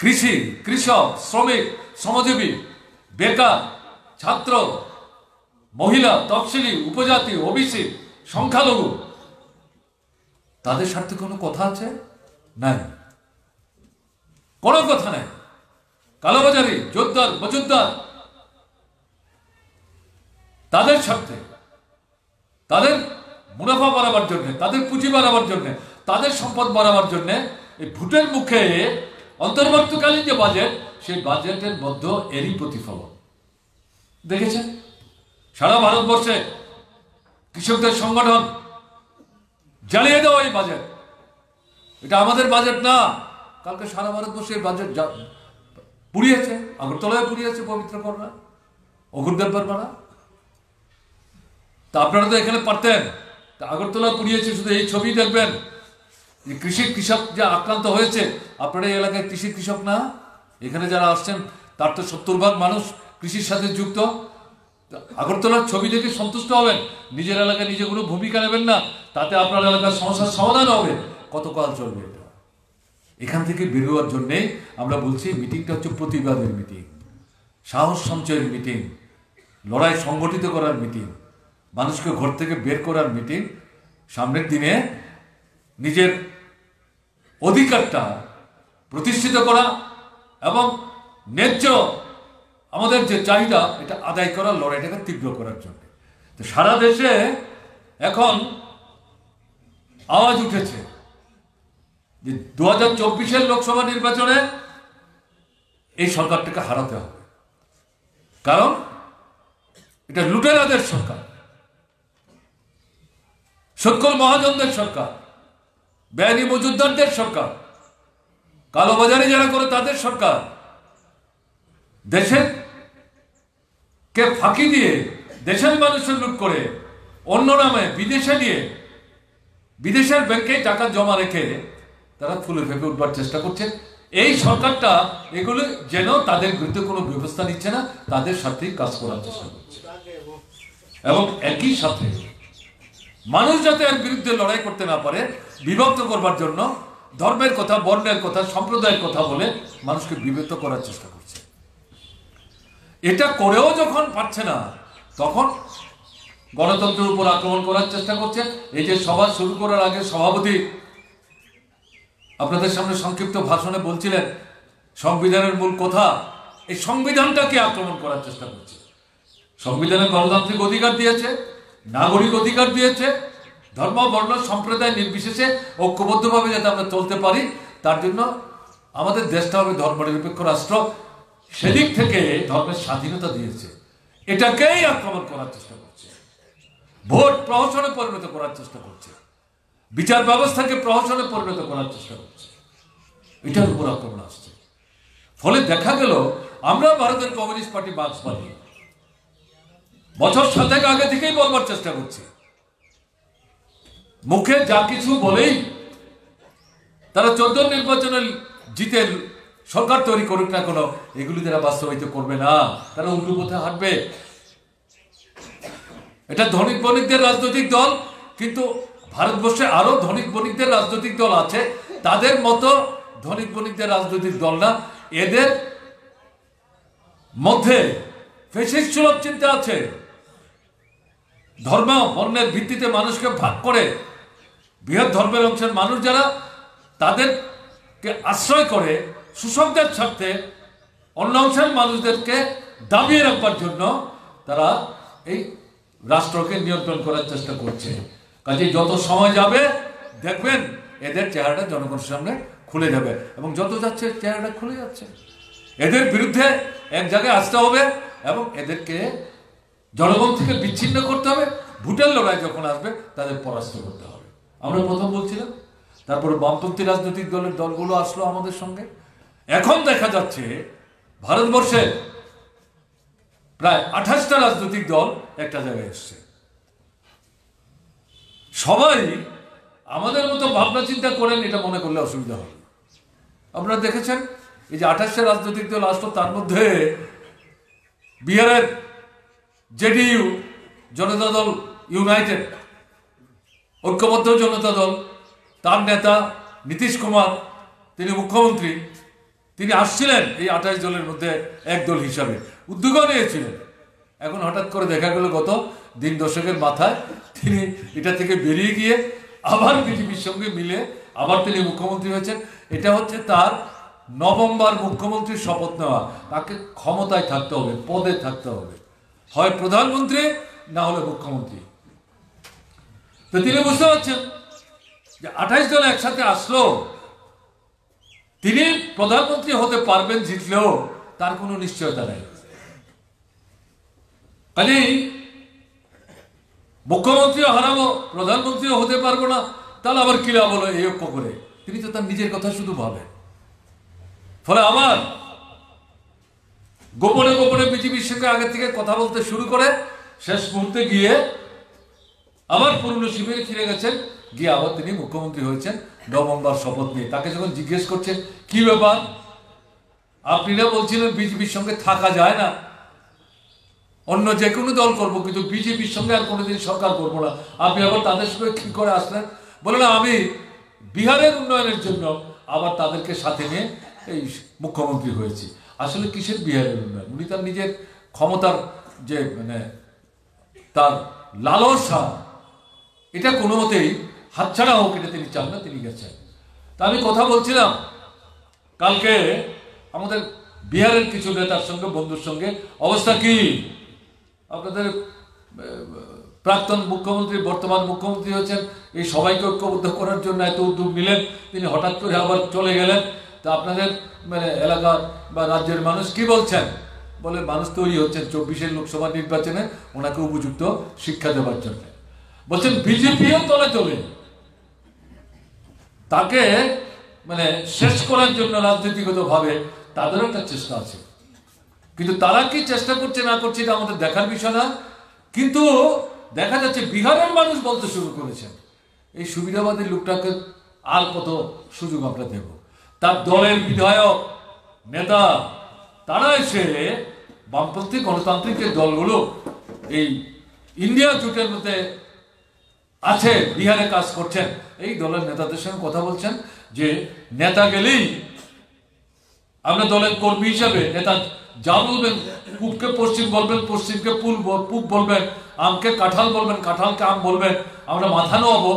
কৃষি, কৃষক, শ্রমিক, শ্রমজীবী, বেকার, ছাত্র, মহিলা, তফসিলি, উপজাতি, ওবিসি, সংখ্যালঘু, তাদের স্বার্থে কোনো কথা আছে? নাই, কোনো কথা নাই। কালোবাজারি, জোরদার, মজুদ্দার, তাদের স্বার্থে, তাদের মুনাফা বাড়াবার জন্য, তাদের পুঁজি বাড়াবার জন্য, তাদের সম্পদ বাড়াবার জন্য এই ভোটের মুখে অন্তর্বর্তীকালীন যে বাজেট, সেই বাজেটের মধ্যে এরই প্রতিফলন দেখেছেন। সারা ভারতবর্ষে কৃষকদের সংগঠন জ্বালিয়ে দেওয়া এই বাজেট, এটা আমাদের বাজেট না। কালকে সারা ভারতবর্ষের বাজেট পুড়িয়েছে, আগরতলায় পুড়িয়েছে পবিত্র কন্যা, অঘুরদেব বর্মারা। তা আপনারা তো এখানে পারতেন, আগরতলা পুড়িয়েছে, শুধু এই ছবি দেখবেন যে কৃষক যা আক্রান্ত হয়েছে। আপনারা এই এলাকায় কৃষক না? এখানে যারা আসছেন তার তো 70% মানুষ কৃষির সাথে যুক্ত। আগরতলার ছবি দেখে সন্তুষ্ট হবেন, নিজের এলাকায় নিজে কোনো ভূমিকা নেবেন না, তাতে আপনার এলাকার সমস্যার সমাধান হবে। কতকাল চলবে এটা? এখান থেকে বেরোয়ার জন্যে আমরা বলছি মিটিংটা হচ্ছে প্রতিবাদের মিটিং, সাহস সঞ্চয়ের মিটিং, লড়াই সংগঠিত করার মিটিং, মানুষকে ঘর থেকে বের করার মিটিং। সামনের দিনে নিজের অধিকারটা প্রতিষ্ঠিত করা এবং ন্যায্য আমাদের যে চাহিদা এটা আদায় করার লড়াইটাকে তীব্র করার জন্য। তো সারা দেশে এখন আওয়াজ উঠেছে যে 2024-এর লোকসভা নির্বাচনে এই সরকারটাকে হারাতে হবে, কারণ এটা লুটেরাদের সরকার, সকল মহাজনদের সরকার, বেআইনি মজুদদারদের সরকার, কালোবাজারি যারা করে তাদের সরকার, দেশের কে ফাঁকি দিয়ে দেশের মানুষের লুট করে অন্য নামে বিদেশে নিয়ে বিদেশের ব্যাংকে টাকা জমা রেখে তারা ফুলে ফেপে উঠবার চেষ্টা করছে। এই সরকারটা এগুলো যেন তাদের বিরুদ্ধে কোনো ব্যবস্থা নিচ্ছে না, তাদের সাথেই কাজ করার চেষ্টা করছে এবং একই সাথে মানুষ যাতে এর বিরুদ্ধে লড়াই করতে না পারে বিভক্ত করবার জন্য ধর্মের কথা, বর্ণের কথা, সম্প্রদায়ের কথা বলে মানুষকে বিভক্ত করার চেষ্টা করছে। এটা করেও যখন পারছে না তখন গণতন্ত্রের উপর আক্রমণ করার চেষ্টা করছে। এই যে সভা শুরু করার আগে সভাপতি আপনাদের সামনে সংক্ষিপ্ত ভাষণে বলছিলেন সংবিধানের মূল কথা, এই সংবিধানটাকে আক্রমণ করার চেষ্টা করছে। সংবিধানে গণতান্ত্রিক অধিকার দিয়েছে, নাগরিক অধিকার দিয়েছে, ধর্ম, বর্ণ, সম্প্রদায় নির্বিশেষে ঐক্যবদ্ধভাবে যাতে আমরা চলতে পারি তার জন্য আমাদের দেশটা হবে ধর্মনিরপেক্ষ রাষ্ট্র, সেদিক থেকে ধর্মের স্বাধীনতা দিয়েছে। এটাকেই আক্রমণ করার চেষ্টা করছে, ভোট প্রহসনে পরিণত করার চেষ্টা করছে, বিচার ব্যবস্থাকে প্রহসনে পরিণত করার চেষ্টা করছে, এটার উপর আক্রমণ আসছে। ফলে দেখা গেল আমরা ভারতের কমিউনিস্ট পার্টি মার্ক্সবাদী বছর 7 আগে থেকেই বলবার চেষ্টা করছি, মুখে যা কিছু বলেই তারা 14 নির্বাচনে জিতে সরকার তৈরি করুক না কেন, এগুলি তারা বাস্তবায়িত করবে না, তারা উল্টো পথে হাঁটবে। এটা ধনিক বণিকদের রাজনৈতিক দল, কিন্তু ভারতবর্ষে আরো ধনিক বণিকদের রাজনৈতিক দল আছে, তাদের মতো ধনিক বণিকদের রাজনৈতিক দল না। এদের মধ্যে ফ্যাসিস্ট সুলভ চিন্তা আছে, ধর্ম বর্ণের ভিত্তিতে মানুষকে ভাগ করে বৃহৎ ধর্মের অংশের মানুষ যারা তাদেরকে আশ্রয় করে শোষকদের স্বার্থে অন্য অংশের মানুষদেরকে দাবিয়ে রাখবার জন্য তারা এই রাষ্ট্রকে নিয়ন্ত্রণ করার চেষ্টা করছে। কাজে যত সময় যাবে দেখবেন এদের চেহারাটা জনগণের সামনে খুলে যাবে, এবং যত যাচ্ছে চেহারাটা খুলে যাচ্ছে। এদের বিরুদ্ধে এক জায়গায় আসতে হবে এবং এদেরকে জনগণ থেকে বিচ্ছিন্ন করতে হবে। ভোটের লড়াই যখন আসবে তাদের পরাস্ত করতে হবে। আমরা প্রথম বলছিলাম, তারপরে বামপন্থী রাজনৈতিক দলগুলো আসলো আমাদের সঙ্গে। এখন দেখা যাচ্ছে ভারতবর্ষে প্রায় 28টা রাজনৈতিক দল একটা জায়গায় এসছে। সবাই আমাদের মতো ভাবনা চিন্তা করেন, এটা মনে করলে অসুবিধা হবে। আপনারা দেখেছেন এই যে 28টা রাজনৈতিক দল আসলো, তার মধ্যে বিহারের জেডিইউ, জনতা দল ইউনাইটেড, ঐক্যবদ্ধ জনতা দল, তার নেতা নীতিশ কুমার, তিনি মুখ্যমন্ত্রী, তিনি আসছিলেন এই 28 দলের মধ্যে এক দল হিসাবে, উদ্যোগও নিয়েছিলেন। এখন হঠাৎ করে দেখা গেল গত দিন দশকের মাথায় তিনি এটা থেকে বেরিয়ে গিয়ে আবার বিজেপির সঙ্গে মিলে আবার তিনি মুখ্যমন্ত্রী হয়েছেন। এটা হচ্ছে তার নবমবার মুখ্যমন্ত্রীর শপথ নেওয়া। তাকে ক্ষমতায় থাকতে হবে, পদে থাকতে হবে, হয় প্রধানমন্ত্রী না হলে মুখ্যমন্ত্রী। তো তিনি বুঝতে পারছেন যে 28 দল একসাথে আসলো, তিনি প্রধানমন্ত্রী হতে পারবেন জিতলেও তার কোনো নিশ্চয়তা নেই। কাজেই মুখ্যমন্ত্রীও হারাবো, প্রধানমন্ত্রীও হতে পারবো না, তাহলে আবার কি লাভ হলো এই ঐক্য করে? তিনি তো তার নিজের কথা শুধু ভাবেন। ফলে আবার গোপনে গোপনে বিজেপির সঙ্গে আগে থেকে কথা বলতে শুরু করে শেষ মুহূর্তে গিয়ে আবার পুরনো শিবিরে ফিরে গেছেন, গিয়ে আবার তিনি মুখ্যমন্ত্রী হয়েছেন নবমবার শপথ নিয়ে। তাকে যখন জিজ্ঞেস করছেন কি ব্যাপার, আপনি না বলছিলেন বিজেপির সঙ্গে থাকা যায় না, অন্য যে কোনো দল করবো কিন্তু বিজেপির সঙ্গে আর কোনোদিন সরকার করবো না, আপনি আবার তাদের সঙ্গে কি করে আসলেন? বলে না, আমি বিহারের উন্নয়নের জন্য আবার তাদেরকে সাথে নিয়ে এই মুখ্যমন্ত্রী হয়েছি। আসলে কিসের বিহারের উন্নয়ন? উনি তার নিজের ক্ষমতার যে তার লালসা, এটা কোনো মতেই হাতছাড়া হোক, এটা তিনি চান না, তিনি গেছেন। তা আমি কথা বলছিলাম কালকে আমাদের বিহারের কিছু নেতার সঙ্গে, বন্ধুর সঙ্গে। অবস্থা কি? আপনাদের প্রাক্তন মুখ্যমন্ত্রী, বর্তমান মুখ্যমন্ত্রী হচ্ছেন, এই সবাইকে ঐক্যবদ্ধ করার জন্য এত উদ্যোগ নিলেন, তিনি হঠাৎ করে আবার চলে গেলেন। তা আপনাদের মানে এলাকার বা রাজ্যের মানুষ কি বলছেন? বলে মানুষ তৈরি হচ্ছেন 24-এর লোকসভা নির্বাচনে ওনাকে উপযুক্ত শিক্ষা দেওয়ার জন্য। বলছেন বিজেপিও তলে তলে তাকে মানে শেষ করার জন্য রাজনীতিগত ভাবে তাদেরও একটা চেষ্টা আছে। কিন্তু তারা কি চেষ্টা করছে না করছে এটা আমাদের দেখার বিষয় না। কিন্তু দেখা যাচ্ছে বিহারের মানুষ বলতে শুরু করেছেন, এই সুবিধাবাদী লোকটাকে আর কত সুযোগ আমরা দেব। তার দলের বিধায়ক, নেতা, তারা এসে বামপন্থী গণতান্ত্রিক যে দলগুলো এই ইন্ডিয়া জোটের মধ্যে আছে, বিহারে কাজ করছেন, এই দলের নেতাদের সঙ্গে কথা বলছেন যে নেতা গেলেই আমরা দলের কর্মী হিসাবে নেতা যা বলবেন, পূবকে পশ্চিম বলবেন, পশ্চিমকে পূব বলবেন, আমকে কাঁঠাল বলবেন, কাঁঠালকে আম বলবেন, আমরা মাথা নোয়াবো।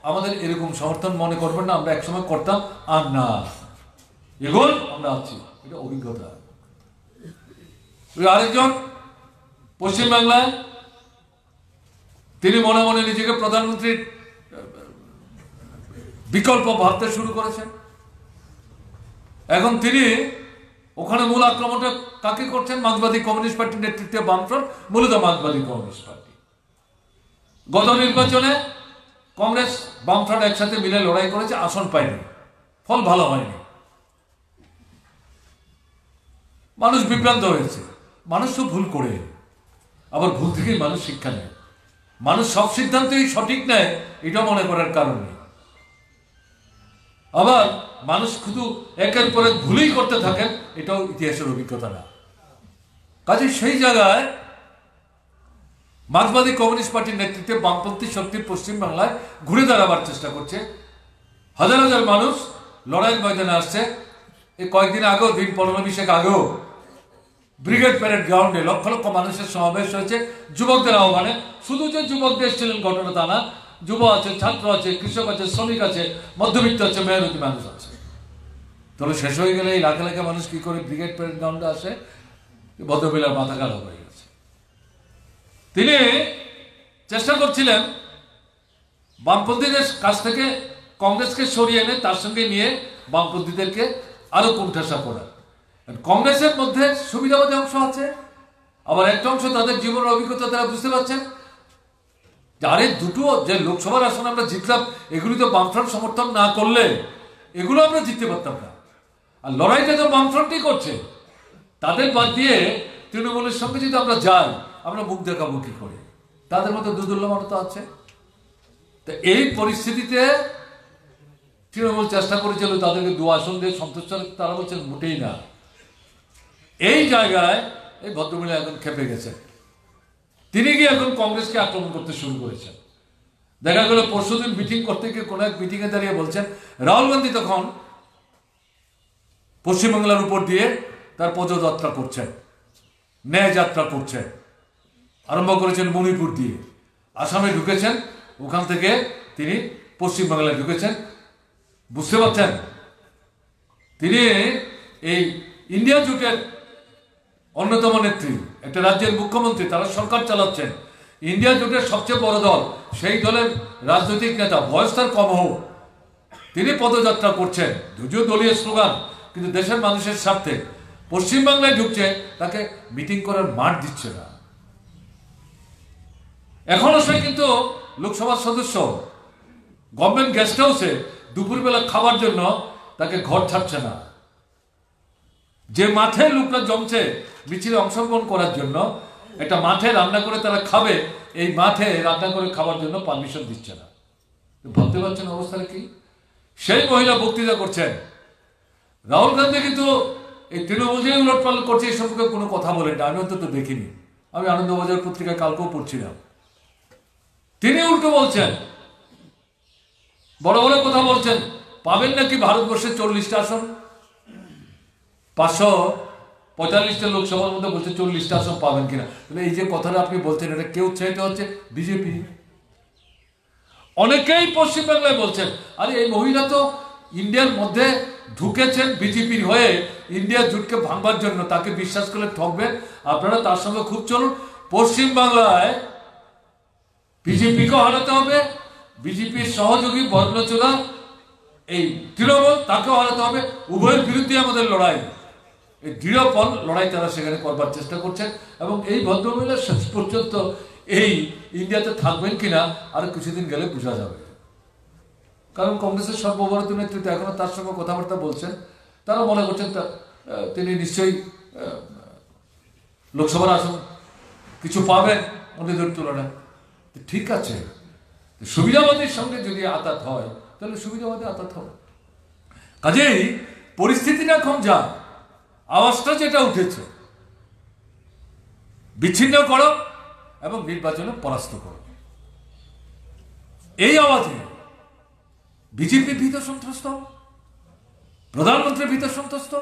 আমাদের এরকম সমর্থন মনে করবেন না, আমরা একসময় করতাম, আর না, এখন আমরা আছি। এটা অভিজ্ঞতা। আরেকজন পশ্চিমবাংলায়, তিনি মনে মনে নিজেকে প্রধানমন্ত্রীর বিকল্প ভাবতে শুরু করেছেন। এখন তিনি ওখানে মূল আক্রমণটা কাকে করছেন? মার্ক্সবাদী কমিউনিস্ট পার্টির নেতৃত্বে বামফ্রন্ট, মূলত মার্ক্সবাদী কমিউনিস্ট পার্টি। গত নির্বাচনে কংগ্রেস বামফ্রন্ট একসাথে মিলে লড়াই করেছে, আসন পায়নি, ফল ভালো হয়নি, মানুষ বিভ্রান্ত হয়েছে। মানুষ তো ভুল করে, আবার ভুল থেকেই মানুষ শিক্ষা নেয়। মানুষ সব সিদ্ধান্তই সঠিক নেয় এটা মনে করার কারণ নেই। আবার মানুষ শুধু একের পর এক ভুলই করতে থাকেন, এটাও ইতিহাসের অভিজ্ঞতা না। কাজে সেই জায়গায় মার্ক্সবাদী কমিউনিস্ট পার্টির নেতৃত্বে বামপন্থী শক্তি পশ্চিমবাংলায় ঘুরে দাঁড়াবার চেষ্টা করছে। হাজার হাজার মানুষ লড়াইয়ের ময়দানে আসছে। এই কয়েকদিন আগেও, দিন 15-20 আগেও ব্রিগেড প্যারেড গ্রাউন্ডে লক্ষ লক্ষ মানুষের সমাবেশ হয়েছে যুবকদের আহ্বানে। শুধু যে যুবকদের এসেছিলেন ঘটনা তা না, যুব আছে, ছাত্র আছে, কৃষক আছে, শ্রমিক আছে, মধ্যবিত্ত আছে, মেহনতি মানুষ আছে। তাহলে শেষ হয়ে গেলে এই লাখে লাখে মানুষ কি করে ব্রিগেড প্যারেড গ্রাউন্ডে আসে? ভদ্রবেলার মাথা খারাপ হয়ে গেছে। তিনি চেষ্টা করছিলেন বামপন্থীদের কাছ থেকে কংগ্রেসকে সরিয়ে এনে তার সঙ্গে নিয়ে বামপন্থীদেরকে আরো কোণঠাসা করা। কংগ্রেসের মধ্যে সুবিধাবাদী অংশ আছে, আবার একটা অংশ তাদের জীবনের অভিজ্ঞতা তারা বুঝতে পারছেন আরে দুটো যে লোকসভার আসন আমরা জিতলাম, এগুলি তো বামফ্রন্ট সমর্থন না করলে এগুলো আমরা জিততে পারতাম না। আর লড়াইটা তো বামফ্রন্টই করছে। তাদের বাদ দিয়ে তৃণমূলের সঙ্গে যদি আমরা যাই, আমরা মুখ দেখাবো কি করে? তাদের মধ্যে দুর্দুল্যমানতা আছে। তো এই পরিস্থিতিতে তৃণমূল চেষ্টা করেছিল তাদেরকে 2 আসন দিয়ে সন্তুষ্ট, তারা বলছেন মোটেই না। এই জায়গায় এই ভদ্রমহিলা এখন খেপে গেছেন। তিনি গিয়ে এখন কংগ্রেসকে আক্রমণ করতে শুরু করেছেন। দেখা গেল পরশুদিন মিটিং করতে গিয়ে কোন এক মিটিং এ দাঁড়িয়ে বলছেন রাহুল গান্ধী তখন পশ্চিমবাংলার উপর দিয়ে তার পদযাত্রা করছেন, ন্যায় যাত্রা করছেন। আরম্ভ করেছেন মণিপুর দিয়ে, আসামে ঢুকেছেন, ওখান থেকে তিনি পশ্চিমবাংলায় ঢুকেছেন। বুঝতে পারছেন, তিনি এই ইন্ডিয়া জোটের অন্যতম নেত্রী, একটা রাজ্যের মুখ্যমন্ত্রী, তারা সরকার চালাচ্ছেন। ইন্ডিয়া জোটের সবচেয়ে বড় দল, সেই দলের রাজনৈতিক নেতা, বয়স তার কম হোক, তিনি পদযাত্রা করছেন, যদিও দলীয় স্লোগান, কিন্তু দেশের মানুষের স্বার্থে পশ্চিমবাংলায় ঢুকছে, তাকে মিটিং করার মাঠ দিচ্ছে না। এখনো সে কিন্তু লোকসভার সদস্য, গভর্নমেন্ট গেস্ট হাউসে দুপুরবেলা খাবার জন্য তাকে ঘর ছাড়ছে না। যে মাঠে লোকরা জমছে মিছিলে অংশগ্রহণ করার জন্য, একটা মাঠে রান্না করে তারা খাবে, এই মাঠে রান্না করে খাবার জন্য পারমিশন দিচ্ছে না। ভাবতে পারছেন অবস্থাটা কি? সেই মহিলা বক্তৃতা করছেন। রাহুল গান্ধী কিন্তু এই তৃণমূল যে উলটপাল করছে এই সম্পর্কে কোনো কথা বলেন না, আমি অন্তত দেখিনি। আমি আনন্দবাজার পত্রিকায় কালকেও পড়ছিলাম। তিনি উল্টো বলছেন, বড় বড় কথা বলছেন, পাবেন নাকি ভারতবর্ষের 40টা আসন, 545টা লোকসভার মধ্যে বলছে 40টা আসন পাবেন কিনা। এই যে কথাটা আপনি বলছেন, এটা কেউ উৎসাহিত হচ্ছে? বিজেপি। অনেকেই পশ্চিমবাংলায় বলছেন আরে এই মহিলা তো ইন্ডিয়ার মধ্যে ঢুকেছেন বিজেপির হয়ে ইন্ডিয়া জোটকে ভাঙবার জন্য, তাকে বিশ্বাস করলে ঠকবেন আপনারা, তার সঙ্গে খুব চলুন। পশ্চিম বাংলায় বিজেপিকেও হারাতে হবে, বিজেপির সহযোগী বর্ণচোদা এই তৃণমূল তাকেও হারাতে হবে, উভয়ের বিরুদ্ধে আমাদের লড়াই, এই দৃঢ়পণ লড়াই তারা সেখানে করবার চেষ্টা করছেন। এবং এই ভদ্রমহিলা শেষ পর্যন্ত এই ইন্ডিয়াতে থাকবেন কিনা আরো কিছুদিন গেলে বোঝা যাবে, কারণ কংগ্রেসের সর্বভারতীয় নেতৃত্ব এখনো তার সঙ্গে কথাবার্তা বলছেন, তারা মনে করছেন তিনি নিশ্চয়ই লোকসভার আসন কিছু পাবেন অন্যদের তুলনায়। ঠিক আছে, সুবিধাবাদীর সঙ্গে যদি আতাত হয় তাহলে সুবিধাবাদী আতাত হবে। কাজেই পরিস্থিতিটা এখন যা, আওয়াজটা যেটা উঠেছে, বিচ্ছিন্ন করো এবং নির্বাচনে পরাস্ত করো, এই আওয়াজে বিজেপি ভীত সন্ত্রস্ত, প্রধানমন্ত্রী ভীত সন্ত্রস্ত।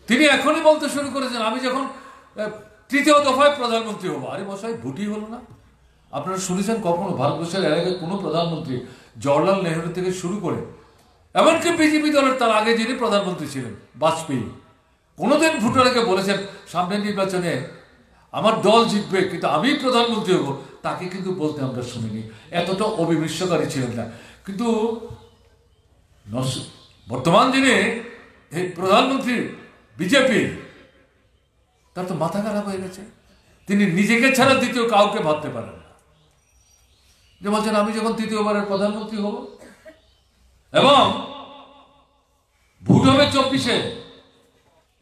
তিনি এখনই বলতে শুরু করেছেন আমি যখন তৃতীয় দফায় প্রধানমন্ত্রী হবো। আরে মশাই, ভোটই হলো না। আপনারা শুনেছেন কখনো ভারতবর্ষের এর আগে কোনো প্রধানমন্ত্রী, জওয়াহরলাল নেহরু থেকে শুরু করে এমনকি বিজেপি দলের তার আগে যিনি প্রধানমন্ত্রী ছিলেন বাজপেয়ী, কোনোদিন ভোটারকে বলেছেন সামনের নির্বাচনে আমার দল জিতবে কিন্তু আমি প্রধানমন্ত্রী হবো, তাকে কিন্তু বলতে আমরা শুনিনি। এতটা অবিমৃষ্যকারী ছিলেন না। কিন্তু বর্তমান যিনি প্রধানমন্ত্রী বিজেপি, তার তো মাথা খারাপ হয়ে গেছে। তিনি নিজেকে ছাড়া দ্বিতীয় কাউকে ভাবতে পারেন না, যে বলছেন আমি যখন তৃতীয়বারের প্রধানমন্ত্রী হব এবং ভোট হবে 24-এ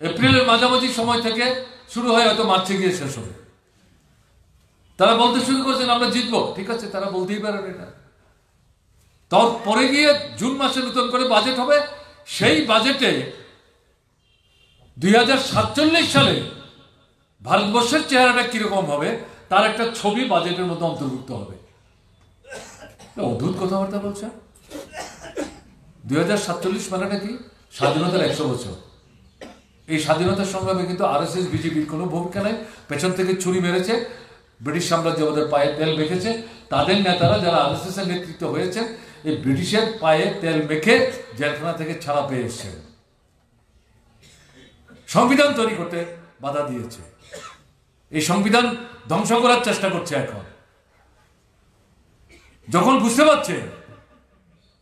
এপ্রিলের মাঝামাঝি সময় থেকে শুরু হয়, হয়তো মার্চে গিয়ে শেষ হবে। তারা বলতে শুরু করেছেন আমরা জিতবো। ঠিক আছে, তারা বলতেই পারেন এটা। তারপরে গিয়ে জুন মাসে নতুন করে বাজেট হবে, সেই বাজেটে 2047 সালে ভারতবর্ষের চেহারাটা কিরকম হবে তার একটা ছবি বাজেটের মধ্যে অন্তর্ভুক্ত হবে। অদ্ভুত কথাবার্তা বলছে। 2047 মানেটা কি? স্বাধীনতার 100 বছর। এই স্বাধীনতার সংগ্রামে কিন্তু আরএসএস বিজেপির কোনো ভূমিকা নেই। পেছন থেকে ছুরি মেরেছে, ব্রিটিশ সাম্রাজ্য আমাদের পায়ে তেল মেখেছে। তাদের নেতারা যারা আরএসএস এর নেতৃত্ব হয়েছেন, এই ব্রিটিশের পায়ে তেল মেখে জেলখানা থেকে ছাড়া পেয়ে এসছেন। সংবিধান তৈরি করতে বাধা দিয়েছে, এই সংবিধান ধ্বংস করার চেষ্টা করছে। এখন যখন বুঝতে পারছে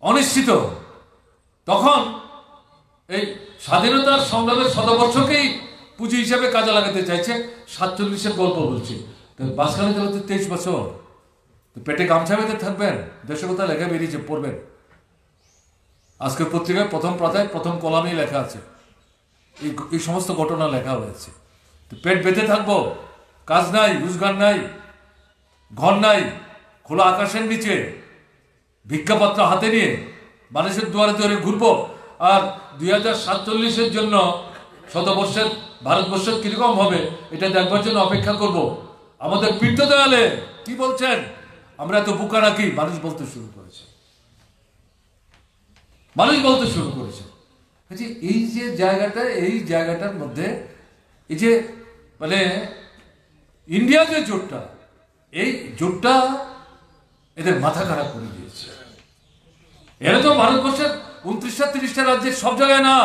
অনিশ্চিত, তখন এই স্বাধীনতার সংগ্রামের শতবর্ষকেই পুঁজি হিসেবে কাজে লাগাতে চাইছে। 47-এর গল্প বলছি, বাসখানে গেলে তো 23 বছর, পেটে গামছা বেঁধে থাকবেন। দেশের কথা লেখা বেরিয়েছে, পড়বেন। আজকের পত্রিকায় প্রথম পাতায় প্রথম কলামেই লেখা আছে, এই সমস্ত ঘটনা লেখা হয়েছে। পেট বেঁধে থাকবো, কাজ নাই, রোজগার নাই, ঘর নাই, খোলা আকাশের নিচে ভিক্ষাপত্র হাতে নিয়ে মানুষের দুয়ারে দুয়ারে ঘুরবো, আর 2047-এর জন্য শতবর্ষের ভারতবর্ষের কিরকম হবে এটা দেখবার জন্য অপেক্ষা করব। আমাদের পীঠ দেয়ালে কি বলছেন, আমরা এত বোকা নাকি? মানুষ বলতে শুরু করেছে, মানুষ বলতে শুরু করেছে। এই যে জায়গাটা, এই জায়গাটার মধ্যে এই যে মানে ইন্ডিয়া যে জোটটা, এই জোটটা এদের মাথা খারাপ করে দিয়েছে। এরা তো ভারতবর্ষের 29টা 30টা রাজ্যের সব জায়গায় না,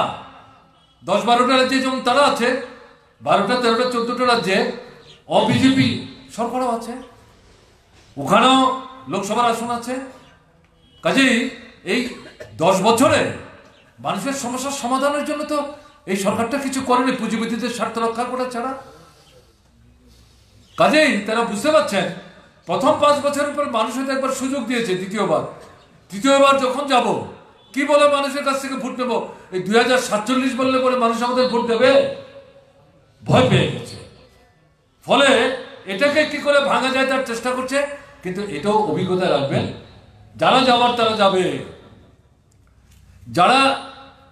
10-12টা রাজ্যে যেমন তারা আছে, 12টা 13টা 14টা রাজ্যে অবিজেপি সরকারও আছে, ওখানেও লোকসভার আসন আছে। কাজেই এই 10 বছরে মানুষের সমস্যার সমাধানের জন্য তো এই সরকারটা কিছু করেনি, পুঁজিপতিদের স্বার্থ রক্ষা করা ছাড়া। কাজেই তারা বুঝতে পারছেন প্রথম 5 বছরের পর মানুষ হয়তো একবার সুযোগ দিয়েছে, তৃতীয়বার যখন যাব কি বলে মানুষের কাছ থেকে ভোট নেব, এই 2047 বললে পরে মানুষ আমাদের ভোট দেবে, ভয় পেয়ে গেছে। ফলে এটাকে কি করে ভাঙা যায় তার চেষ্টা করছে। কিন্তু এটাও অভিজ্ঞতা রাখবেন, যারা যাবার তারা যাবে। যারা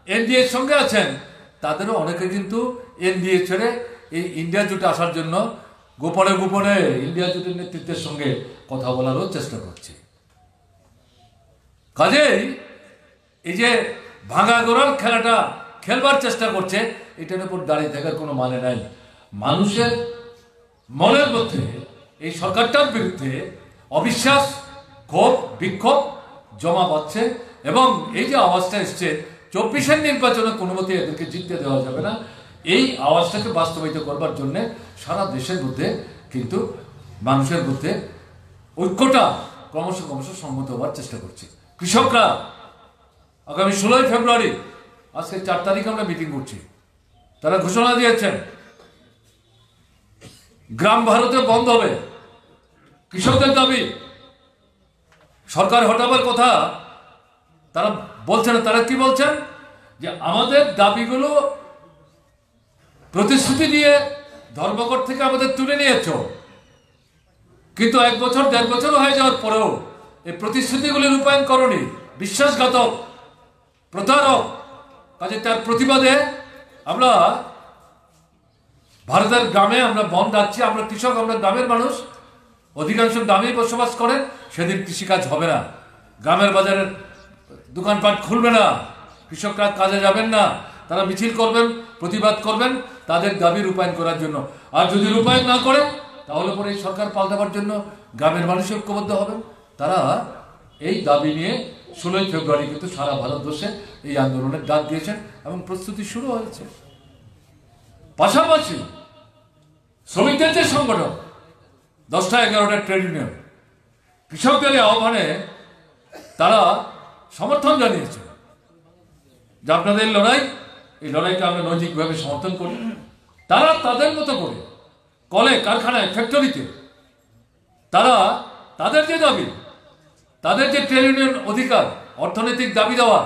এনডিএর সঙ্গে আছেন তাদেরও অনেকে কিন্তু এনডিএ ছেড়ে এই ইন্ডিয়া জোটে আসার জন্য গোপনে গোপনে ইন্ডিয়া জোটের নেতৃত্বের সঙ্গে কথা বলারও চেষ্টা করছে। কাজেই এই যে ভাঙা গোড়ার খেলাটা খেলবার চেষ্টা করছে, এটার উপর দাঁড়িয়ে থাকার কোনো মানে নাই। মানুষের মনের মধ্যে এই সরকারটার বিরুদ্ধে অবিশ্বাস, ক্ষোভ, বিক্ষোভ জমা পাচ্ছে এবং এই যে আওয়াজটা এসছে 24-এর নির্বাচনে কোনো মতে এদেরকে জিততে দেওয়া যাবে না, এই আওয়াজটাকে বাস্তবায়িত করবার জন্য সারা দেশের মধ্যে কিন্তু মানুষের মধ্যে ঐক্যটা ক্রমশ সম্মত হওয়ার চেষ্টা করছে। কৃষকরা আগামী 16 ফেব্রুয়ারি, আজকে 4 তারিখ আমরা মিটিং করছি, তারা ঘোষণা দিয়েছেন গ্রাম ভারতে বন্ধ হবে। কৃষকদের দাবি সরকার হটাবার কথা তারা বলছে না। তারা কি বলছেন যে আমাদের দাবিগুলো প্রতিশ্রুতি দিয়ে ধর্মঘট থেকে আমাদের তুলে নিয়েছ, কিন্তু 1 বছর 1.5 বছর হয়ে যাওয়ার পরেও এই প্রতিশ্রুতিগুলি রূপায়ণ করনি, বিশ্বাসঘাতক, প্রতারক। কাজে তার প্রতিবাদে আমরা ভারতের গ্রামে আমরা বন্ধ ডাকছি। আমরা কৃষক, আমরা গ্রামের মানুষ, অধিকাংশ গ্রামেই বসবাস করেন। সেদিন কৃষিকাজ হবে না, গ্রামের বাজারের দোকানপাট খুলবে না, কৃষকরা কাজে যাবেন না। তারা মিছিল করবেন, প্রতিবাদ করবেন তাদের দাবি রূপায়ণ করার জন্য। আর যদি রূপায়ণ না করে তাহলে পরে এই সরকার পাল্টাবার জন্য গ্রামের মানুষ ঐক্যবদ্ধ হবেন। তারা এই দাবি নিয়ে 16 ফেব্রুয়ারি কিন্তু সারা ভারতবর্ষে এই আন্দোলনের ডাক দিয়েছেন এবং প্রস্তুতি শুরু হয়েছে। পাশাপাশি শ্রমিকদের যে সংগঠন 10টা-11টা ট্রেড ইউনিয়ন কৃষকদের আহ্বানে তারা সমর্থন জানিয়েছে যে আপনাদের লড়াই, এই লড়াইটা আমরা নৈতিকভাবে সমর্থন করি। তারা তাদের মতো করে কলে, কারখানায়, ফ্যাক্টরিতে তারা তাদের যে দাবি, তাদের যে ট্রেড ইউনিয়ন অধিকার, অর্থনৈতিক দাবি দেওয়া,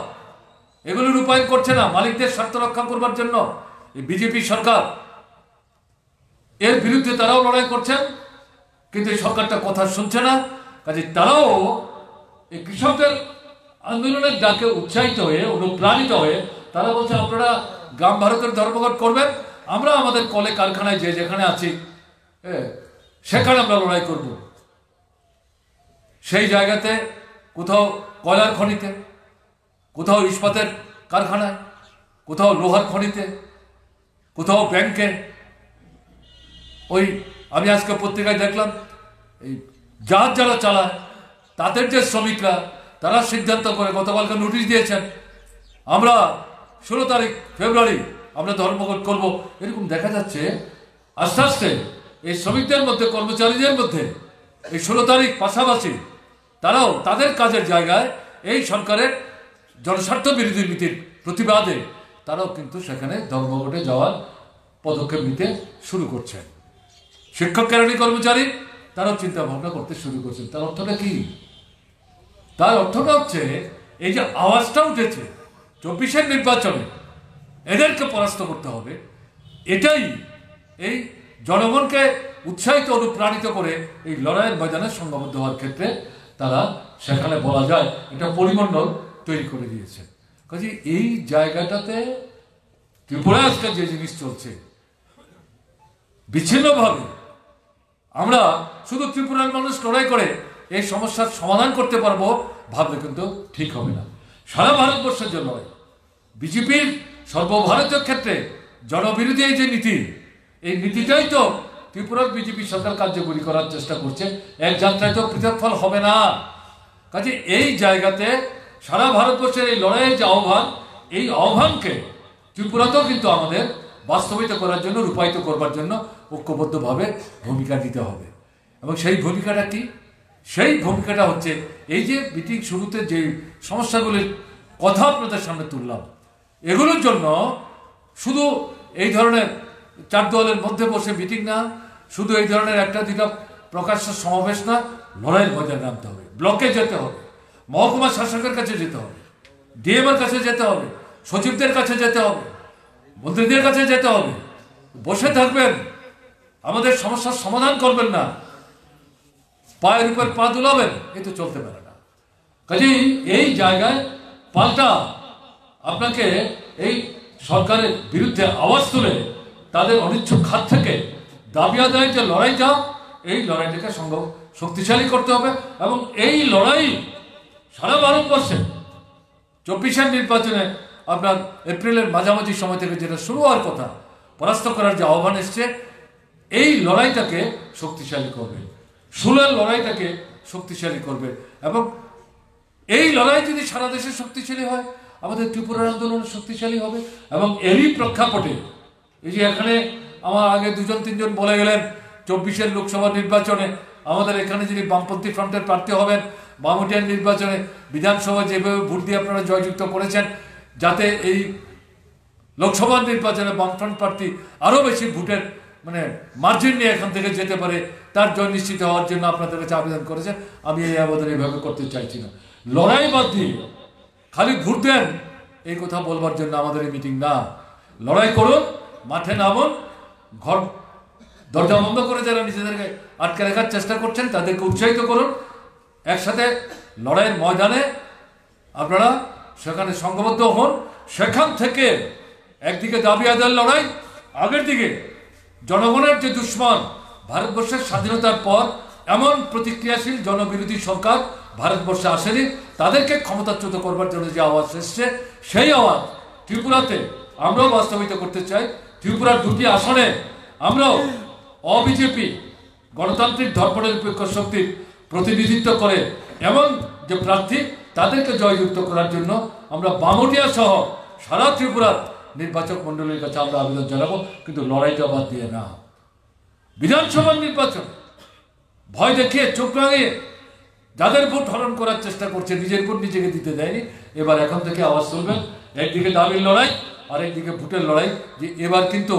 এগুলো রূপায়ণ করছে না মালিকদের স্বার্থ রক্ষা করবার জন্য। এই বিজেপি সরকার, এর বিরুদ্ধে তারাও লড়াই করছেন, কিন্তু এই সরকারটা কথা শুনছে না। কাজে তারাও এই কৃষকদের আন্দোলনের ডাকে উৎসাহিত হয়ে, অনুপ্রাণিত হয়ে তারা বলছে আপনারা গ্রাম ভারতের ধর্মঘট করবেন, আমরা আমাদের কলে কারখানায় যে যেখানে আছি সেখানে আমরা লড়াই করব। সেই জায়গাতে কোথাও কয়লার খনিতে, কোথাও ইস্পাতের কারখানায়, কোথাও লোহার খনিতে, কোথাও ব্যাংকে। ওই আমি আজকে পত্রিকায় দেখলাম এই জাহাজ যারা চালায় তাদের যে শ্রমিকরা, তারা সিদ্ধান্ত করে গতকালকে নোটিশ দিয়েছেন আমরা 16 ফেব্রুয়ারি আমরা ধর্মঘট করব। এরকম দেখা যাচ্ছে আস্তে আস্তে এই শ্রমিকদের মধ্যে, কর্মচারীদের মধ্যে এই 16 তারিখ পাশাপাশি তারাও তাদের কাজের জায়গায় এই সরকারের জনস্বার্থ বিরোধী নীতির প্রতিবাদে তারাও কিন্তু সেখানে ধর্মঘটে যাওয়ার পদক্ষেপ নিতে শুরু করছেন। শিক্ষক, কেরানি, কর্মচারী তারাও চিন্তা ভাবনা করতে শুরু করছেন। তার অর্থটা কি? তার অর্থটা হচ্ছে এই যে আওয়াজটা উঠেছে 24-এর নির্বাচনে এদেরকে পরাস্ত করতে হবে, এটাই এই জনগণকে উৎসাহিত, অনুপ্রাণিত করে এই লড়াইয়ের ময়দানে সংঘবদ্ধ হওয়ার ক্ষেত্রে তারা সেখানে বলা যায় এটা পরিমণ্ডল তৈরি করে দিয়েছে। কাজে এই জায়গাটাতে ত্রিপুরায় আজকে যে জিনিস চলছে, বিচ্ছিন্নভাবে আমরা শুধু ত্রিপুরার মানুষ লড়াই করে এই সমস্যার সমাধান করতে পারবো ভাবলে কিন্তু ঠিক হবে না। সারা ভারতবর্ষের যে লড়াই, বিজেপির সর্বভারতীয় ক্ষেত্রে জনবিরোধী এই যে নীতি, এই নীতিটাই তো ত্রিপুরার বিজেপি সরকার কার্যকরী করার চেষ্টা করছে। এক যাত্রায় তো পৃথক ফল হবে না। কাজে এই জায়গাতে সারা ভারতবর্ষের এই লড়াইয়ের যে আহ্বান, এই আহ্বানকে ত্রিপুরাতেও কিন্তু আমাদের বাস্তবায়িত করার জন্য, রূপায়িত করবার জন্য ঐক্যবদ্ধভাবে ভূমিকা নিতে হবে। এবং সেই ভূমিকাটা কি? সেই ভূমিকাটা হচ্ছে এই যে মিটিং শুরুতে যে সমস্যাগুলির কথা আপনাদের সামনে তুললাম, এগুলোর জন্য শুধু এই ধরনের 4 দলের মধ্যে বসে মিটিং না, শুধু এই ধরনের 1-2টা প্রকাশ্য সমাবেশ না, লড়াইয়ের ময়দানে নামতে হবে, ব্লকে যেতে হবে, মহকুমা শাসকের কাছে যেতে হবে, ডিএমের কাছে যেতে হবে, সচিবদের কাছে যেতে হবে, মন্ত্রীদের কাছে যেতে হবে। বসে থাকবেন, আমাদের সমস্যার সমাধান করবেন না, পায়ের উপর পা দুলাবেন, এ তো চলতে পারে না। কাজেই এই জায়গায় পাল্টা আপনাকে এই সরকারের বিরুদ্ধে আওয়াজ তুলে তাদের অনিচ্ছুক হাত থেকে দাবি আদায়ের যে লড়াইটা, এই লড়াইটাকে শক্তিশালী করতে হবে। এবং এই লড়াই সারা ভারতবর্ষে 24-এর নির্বাচনে আপনার এপ্রিলের মাঝামাঝি সময় থেকে যেটা শুরু হওয়ার কথা, পরাস্ত করার যে আহ্বান এসছে, এই লড়াইটাকে শক্তিশালী করবে, 16-এর লড়াইটাকে শক্তিশালী করবে। এবং এই লড়াই যদি সারা দেশে শক্তিশালী হয়, আমাদের ত্রিপুরার আন্দোলন শক্তিশালী হবে। এবং এরই প্রেক্ষাপটে এই যে এখানে আমার আগে দুজন তিনজন বলে গেলেন 24-এর লোকসভা নির্বাচনে আমাদের এখানে যিনি বামপন্থী ফ্রন্টের প্রার্থী হবেন, বামুটিয়ার নির্বাচনে বিধানসভা যেভাবে ভোট দিয়ে আপনারা জয়যুক্ত করেছেন, যাতে এই লোকসভা নির্বাচনে বামফ্রন্ট প্রার্থী আরও বেশি ভোটের মার্জিন নিয়ে এখান থেকে যেতে পারে, তার জয় নিশ্চিত হওয়ার জন্য আপনাদের কাছে আবেদন করেছেন। আমি এই আবেদন এইভাবে করতে চাইছি না। লড়াই বাদ দিয়ে খালি ভোট দেন এই কথা বলবার জন্য আমাদের এই মিটিং না। লড়াই করুন, মাঠে নামুন, ঘর দরজা বন্ধ করে যারা নিজেদেরকে আটকে রাখার চেষ্টা করছেন তাদেরকে উৎসাহিত করুন। একসাথে লড়াইয়ের ময়দানে আপনারা সেখানে সংঘবদ্ধ হন। সেখান থেকে একদিকে দাবি আদায়ের লড়াই, আগের দিকে জনগণের যে দুশ্মন, ভারতবর্ষের স্বাধীনতার পর এমন প্রতিক্রিয়াশীল জনবিরোধী সরকার ভারতবর্ষে আসেনি, তাদেরকে ক্ষমতাচ্যুত করবার জন্য যে আওয়াজ এসছে, সেই আওয়াজ ত্রিপুরাতে আমরাও বাস্তবায়িত করতে চাই। ত্রিপুরার 2টি আসনে আমরাও অবিজেপি গণতান্ত্রিক ধর্মনিরপেক্ষ শক্তির প্রতিনিধিত্ব করে এমন যে প্রার্থী, তাদেরকে জয়যুক্ত করার জন্য আমরা বামুটিয়া সহ সারা ত্রিপুরার নির্বাচক মন্ডলীর কাছে আমরা আবেদন জানাবো। কিন্তু লড়াইটা বাদ দিয়ে না। বিধানসভা নির্বাচন ভয় দেখিয়ে চোখ রাঙিয়ে যাদের ভোট হরণ করার চেষ্টা করছে, নিজের ভোট নিজেকে দিতে দেয়নি, এবার এখন থেকে আওয়াজ তুলবেন। একদিকে দাবির লড়াই, আর একদিকে ভোটের লড়াই। যে এবার কিন্তু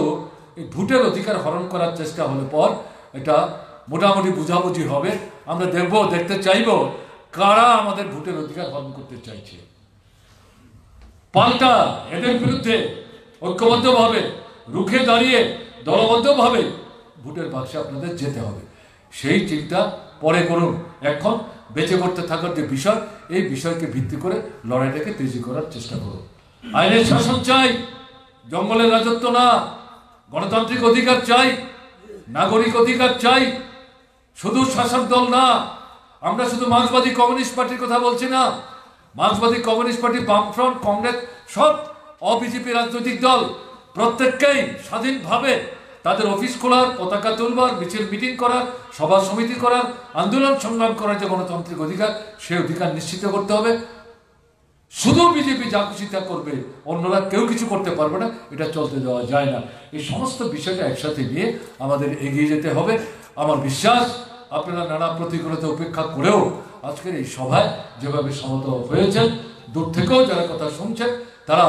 এই ভোটের অধিকার হরণ করার চেষ্টা হলে পর এটা মোটামুটি বুঝাবুঝি হবে। আমরা দেখতে চাইব কারা আমাদের ভোটের অধিকার হরণ করতে চাইছে। পাল্টা এদের বিরুদ্ধে ঐক্যবদ্ধভাবে রুখে দাঁড়িয়ে দলবদ্ধভাবে ভোটের বাক্সে আপনাদের যেতে হবে। সেই চিন্তা পরে করুন। এখন বেঁচে করতে থাকার যে বিষয়, এই বিষয়কে ভিত্তি করে লড়াইটাকে তেজি করার চেষ্টা করুন। আইনের শাসন চাই, জঙ্গলের রাজত্ব না। গণতান্ত্রিক অধিকার চাই, নাগরিক অধিকার চাই, শুধু শাসক দল না। আমরা শুধু মার্ক্সবাদী কমিউনিস্ট পার্টির কথা বলছি না। মার্ক্সবাদী কমিউনিস্ট পার্টি, বামফ্রন্ট, কংগ্রেস, সব অবিজেপি রাজনৈতিক দল প্রত্যেককেই স্বাধীনভাবে তাদের অফিস খোলার, পতাকা তুলবার, মিছিল মিটিং করার, সভা সমিতি করার, আন্দোলন সংগ্রাম করার যে গণতান্ত্রিক অধিকার, সেই অধিকার নিশ্চিত করতে হবে। শুধু বিজেপি যা খুশি তা করবে, অন্যরা কেউ কিছু করতে পারবে না, এটা চলতে দেওয়া যায় না। এই সমস্ত বিষয়টা একসাথে নিয়ে আমাদের এগিয়ে যেতে হবে। আমার বিশ্বাস আপনারা নানা প্রতিকূলতা উপেক্ষা করেও আজকের এই সভায় যেভাবে সমত হয়েছেন, দূর থেকেও যারা কথা শুনছেন, তারা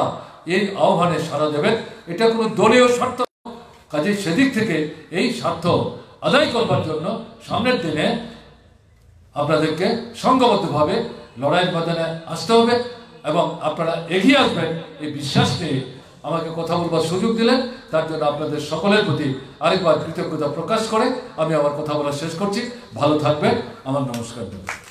এই আহ্বানে সাড়া দেবেন। এটা কোনো দলীয় স্বার্থ কাজে, সেদিক থেকে এই স্বার্থ আদায় করবার জন্য সামনের দিনে আপনাদেরকে সংঘবদ্ধভাবে লড়াইয়ের ময়দানে আসতে হবে এবং আপনারা এগিয়ে আসবেন এই বিশ্বাস নিয়ে আমাকে কথা বলবার সুযোগ দিলেন। তার জন্য আপনাদের সকলের প্রতি আরেকবার কৃতজ্ঞতা প্রকাশ করে আমি আমার কথা বলা শেষ করছি। ভালো থাকবেন। আমার নমস্কার দেবেন।